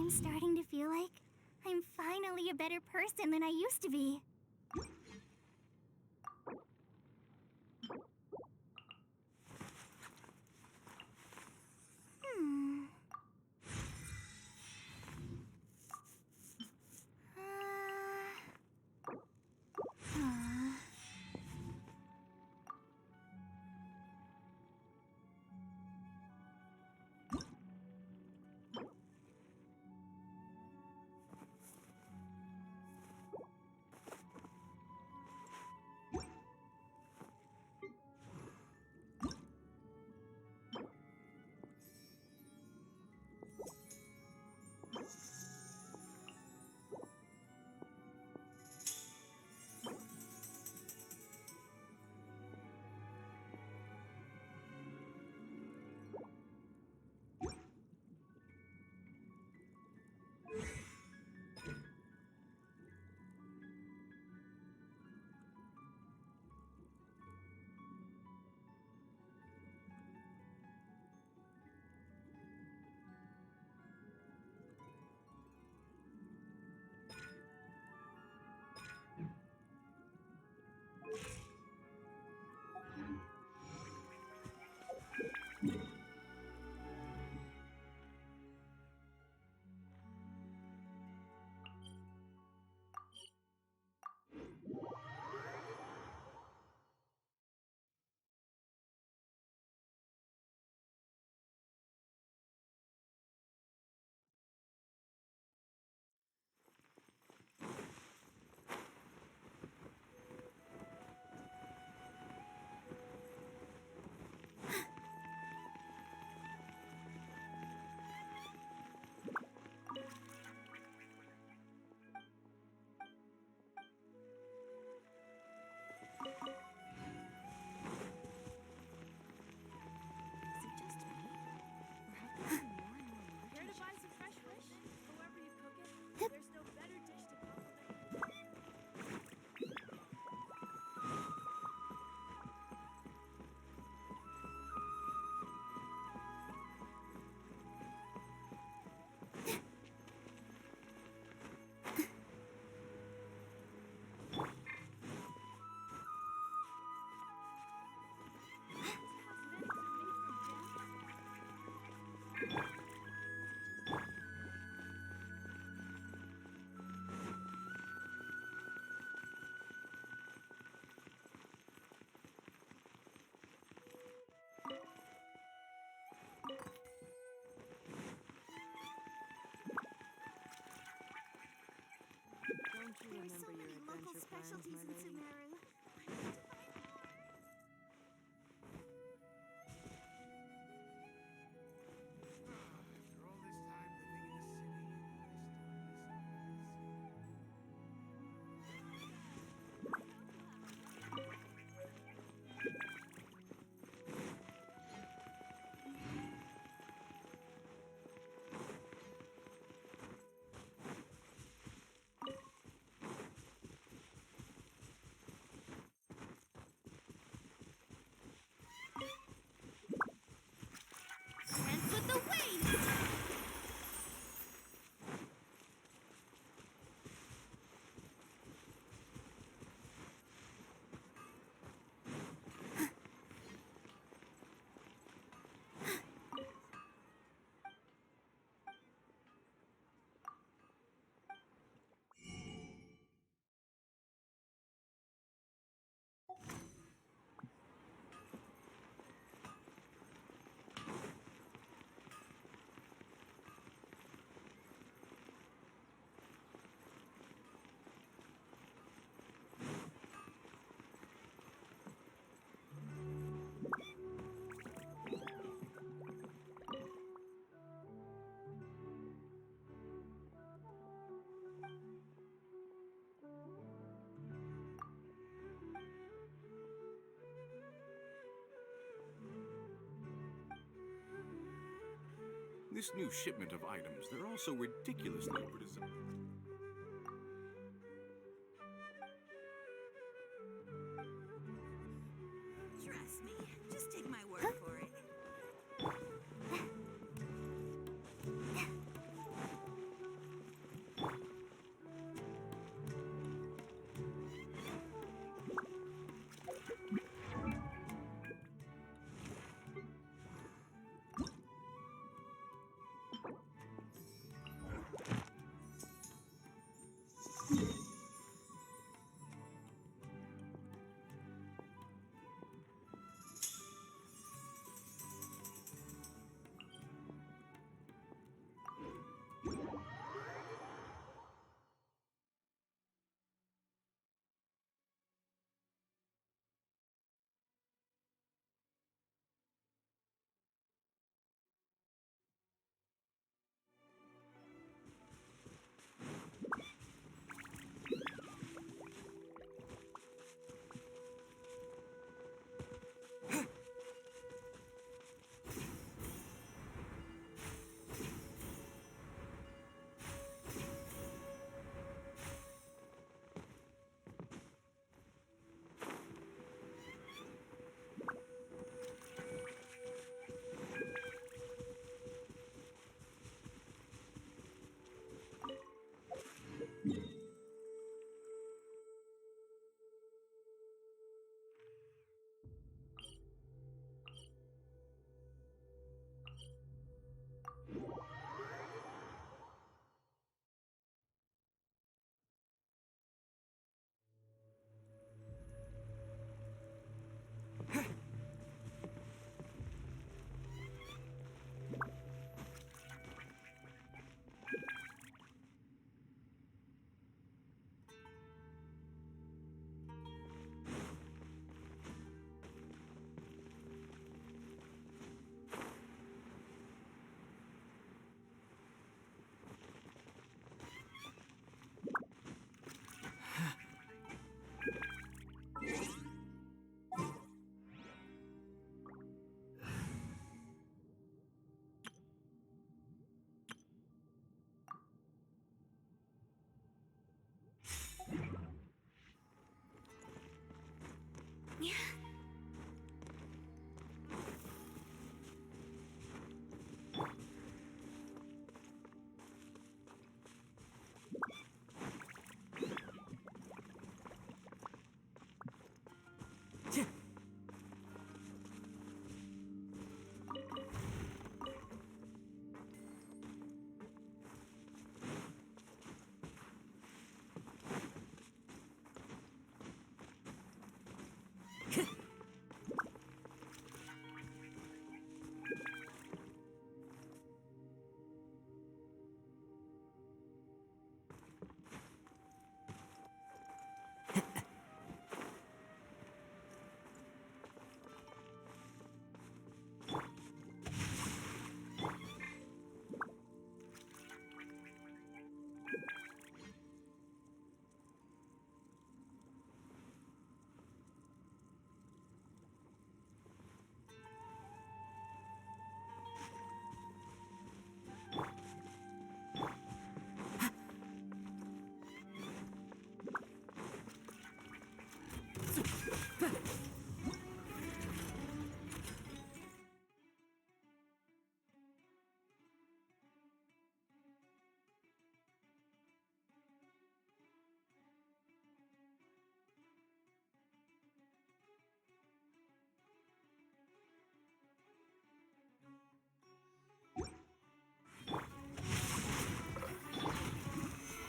I'm starting to feel like I'm finally a better person than I used to be. Hmm. Don't you remember your adventure plans, my lady? this new shipment of items, they're all so ridiculously overdesigned. Trust me. Just take my word for it.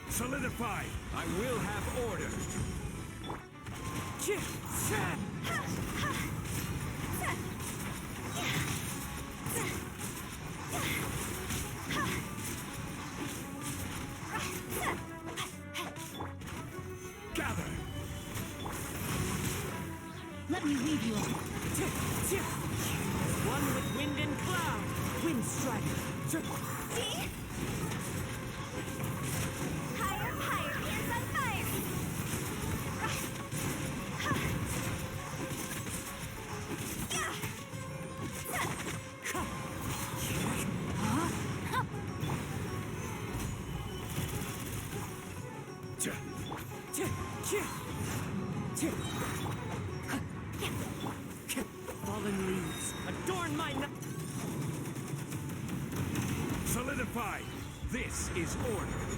Solidify! I will have order! Gather! Let me lead you on. One with wind and cloud. Wind strider. See? Higher, higher, hands on fire! Fallen leaves, adorn my Solidify! This is order.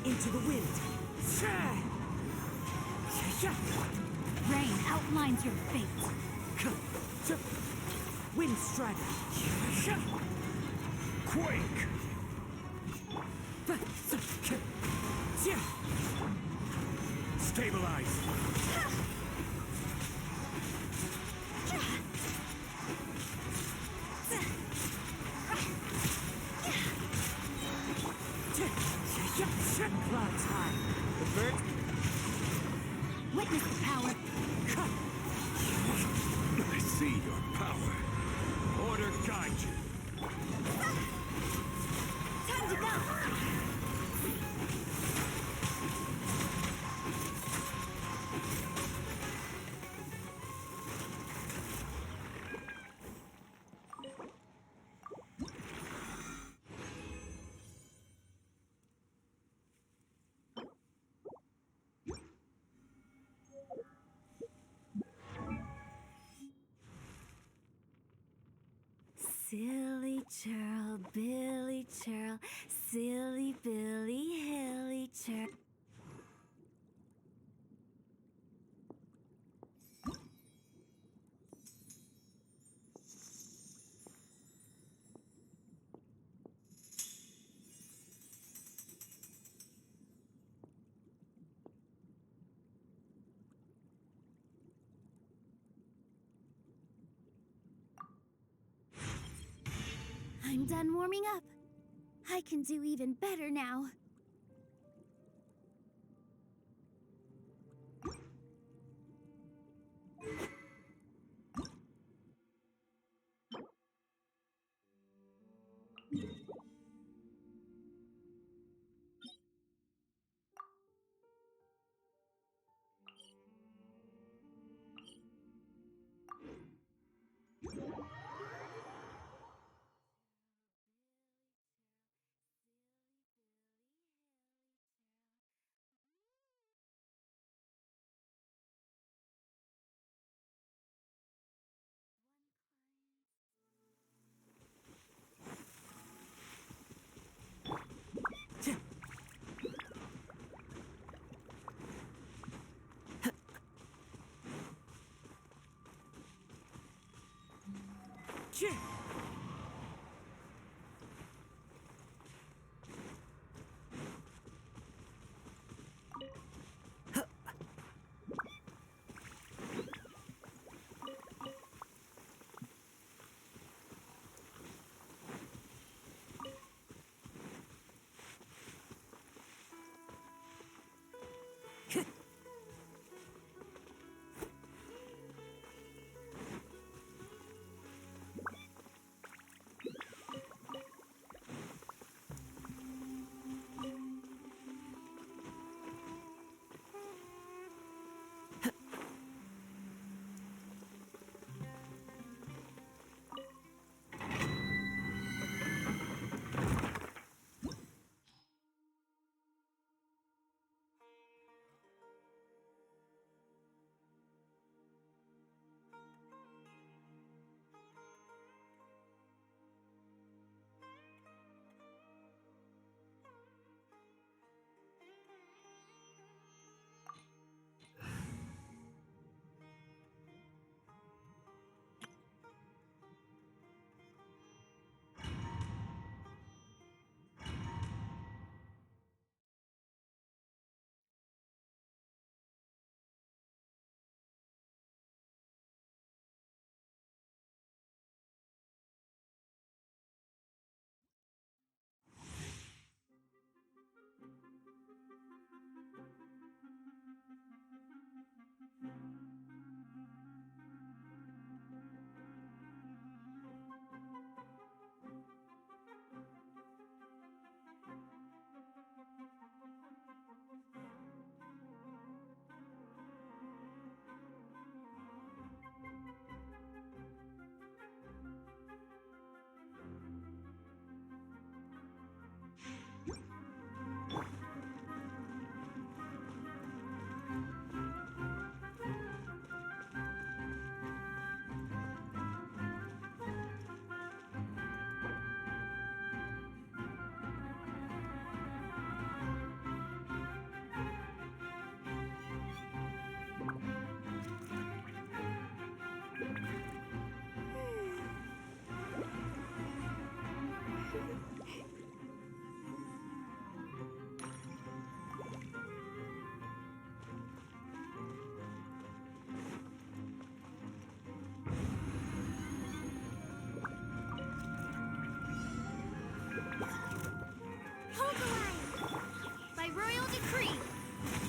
into the wind. Rain outlines your fate. Wind strike. Quake! Stabilize! Clouds high. The bird. Witness the power. I see your power. Order guide you. Time to go. Silly churl, Billy churl, silly Billy, hilly churl. I'm done warming up. I can do even better now.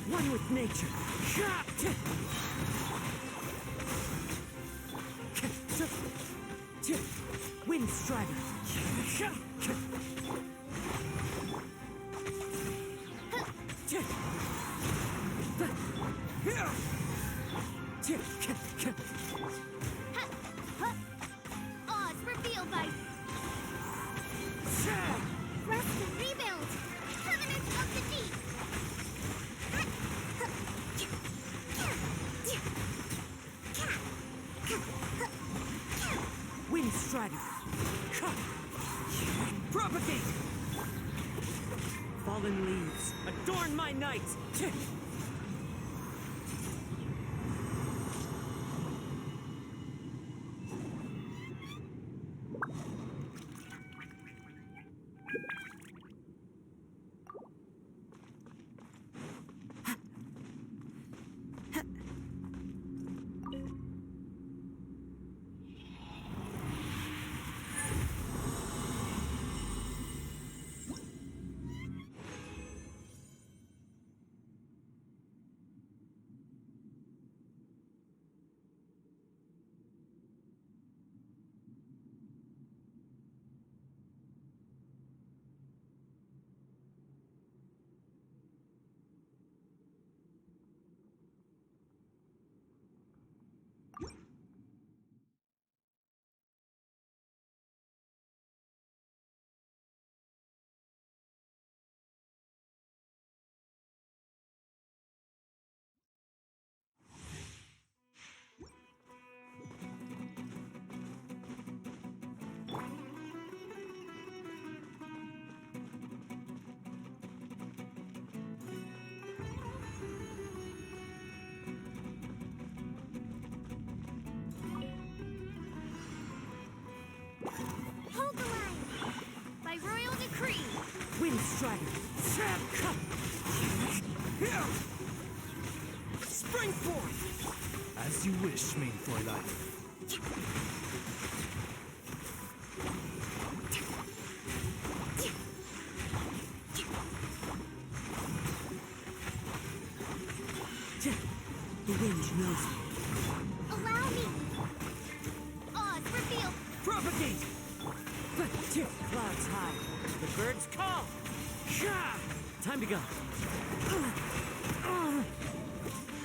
One with nature. Wind Strider. Oz, reveal by rest and rebuild. Covenant of the Deep. Wind Strider. Propagate! Fallen leaves, adorn my night! Hold the line. By royal decree. Wind Strider. Spring forth! As you wish, main Fräulein. The wind knows me. Allow me. Oz, reveal. Propagate! Clouds high. The birds call. Time to go.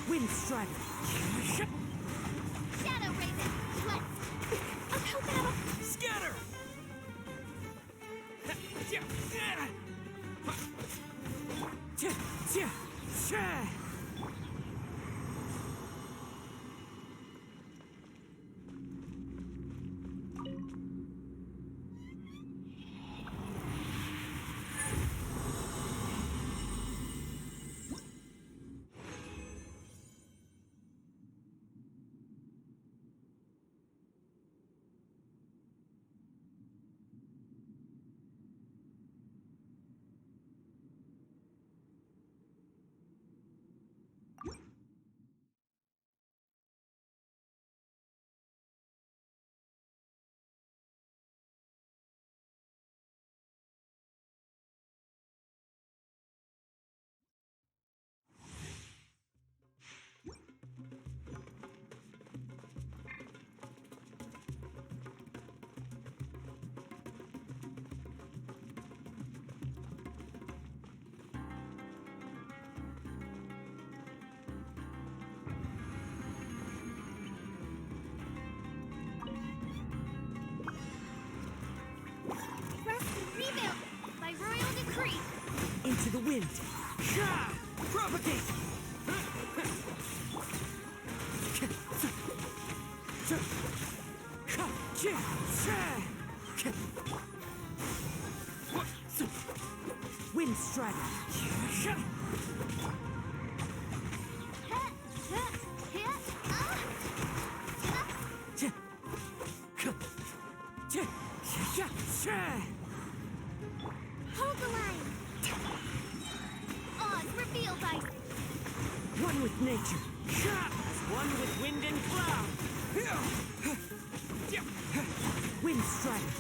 Wind Strider. Shadow Raven. Let's. I'm hoping I'm a. Scatter! Rest and rebuild. By royal decree. Into the wind. Propagate! Wind Strider. Hold the line. Oz, reveal by. One with nature. One with wind and cloud. Wind Strider.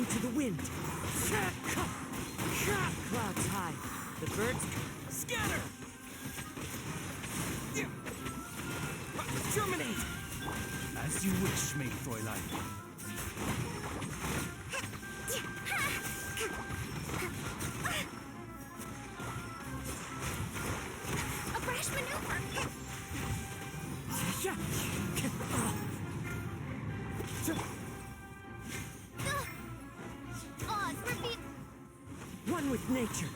to the wind. Clouds high. The birds Scatter! Terminate! As you wish, Maid Fräulein. A brash maneuver. One with nature.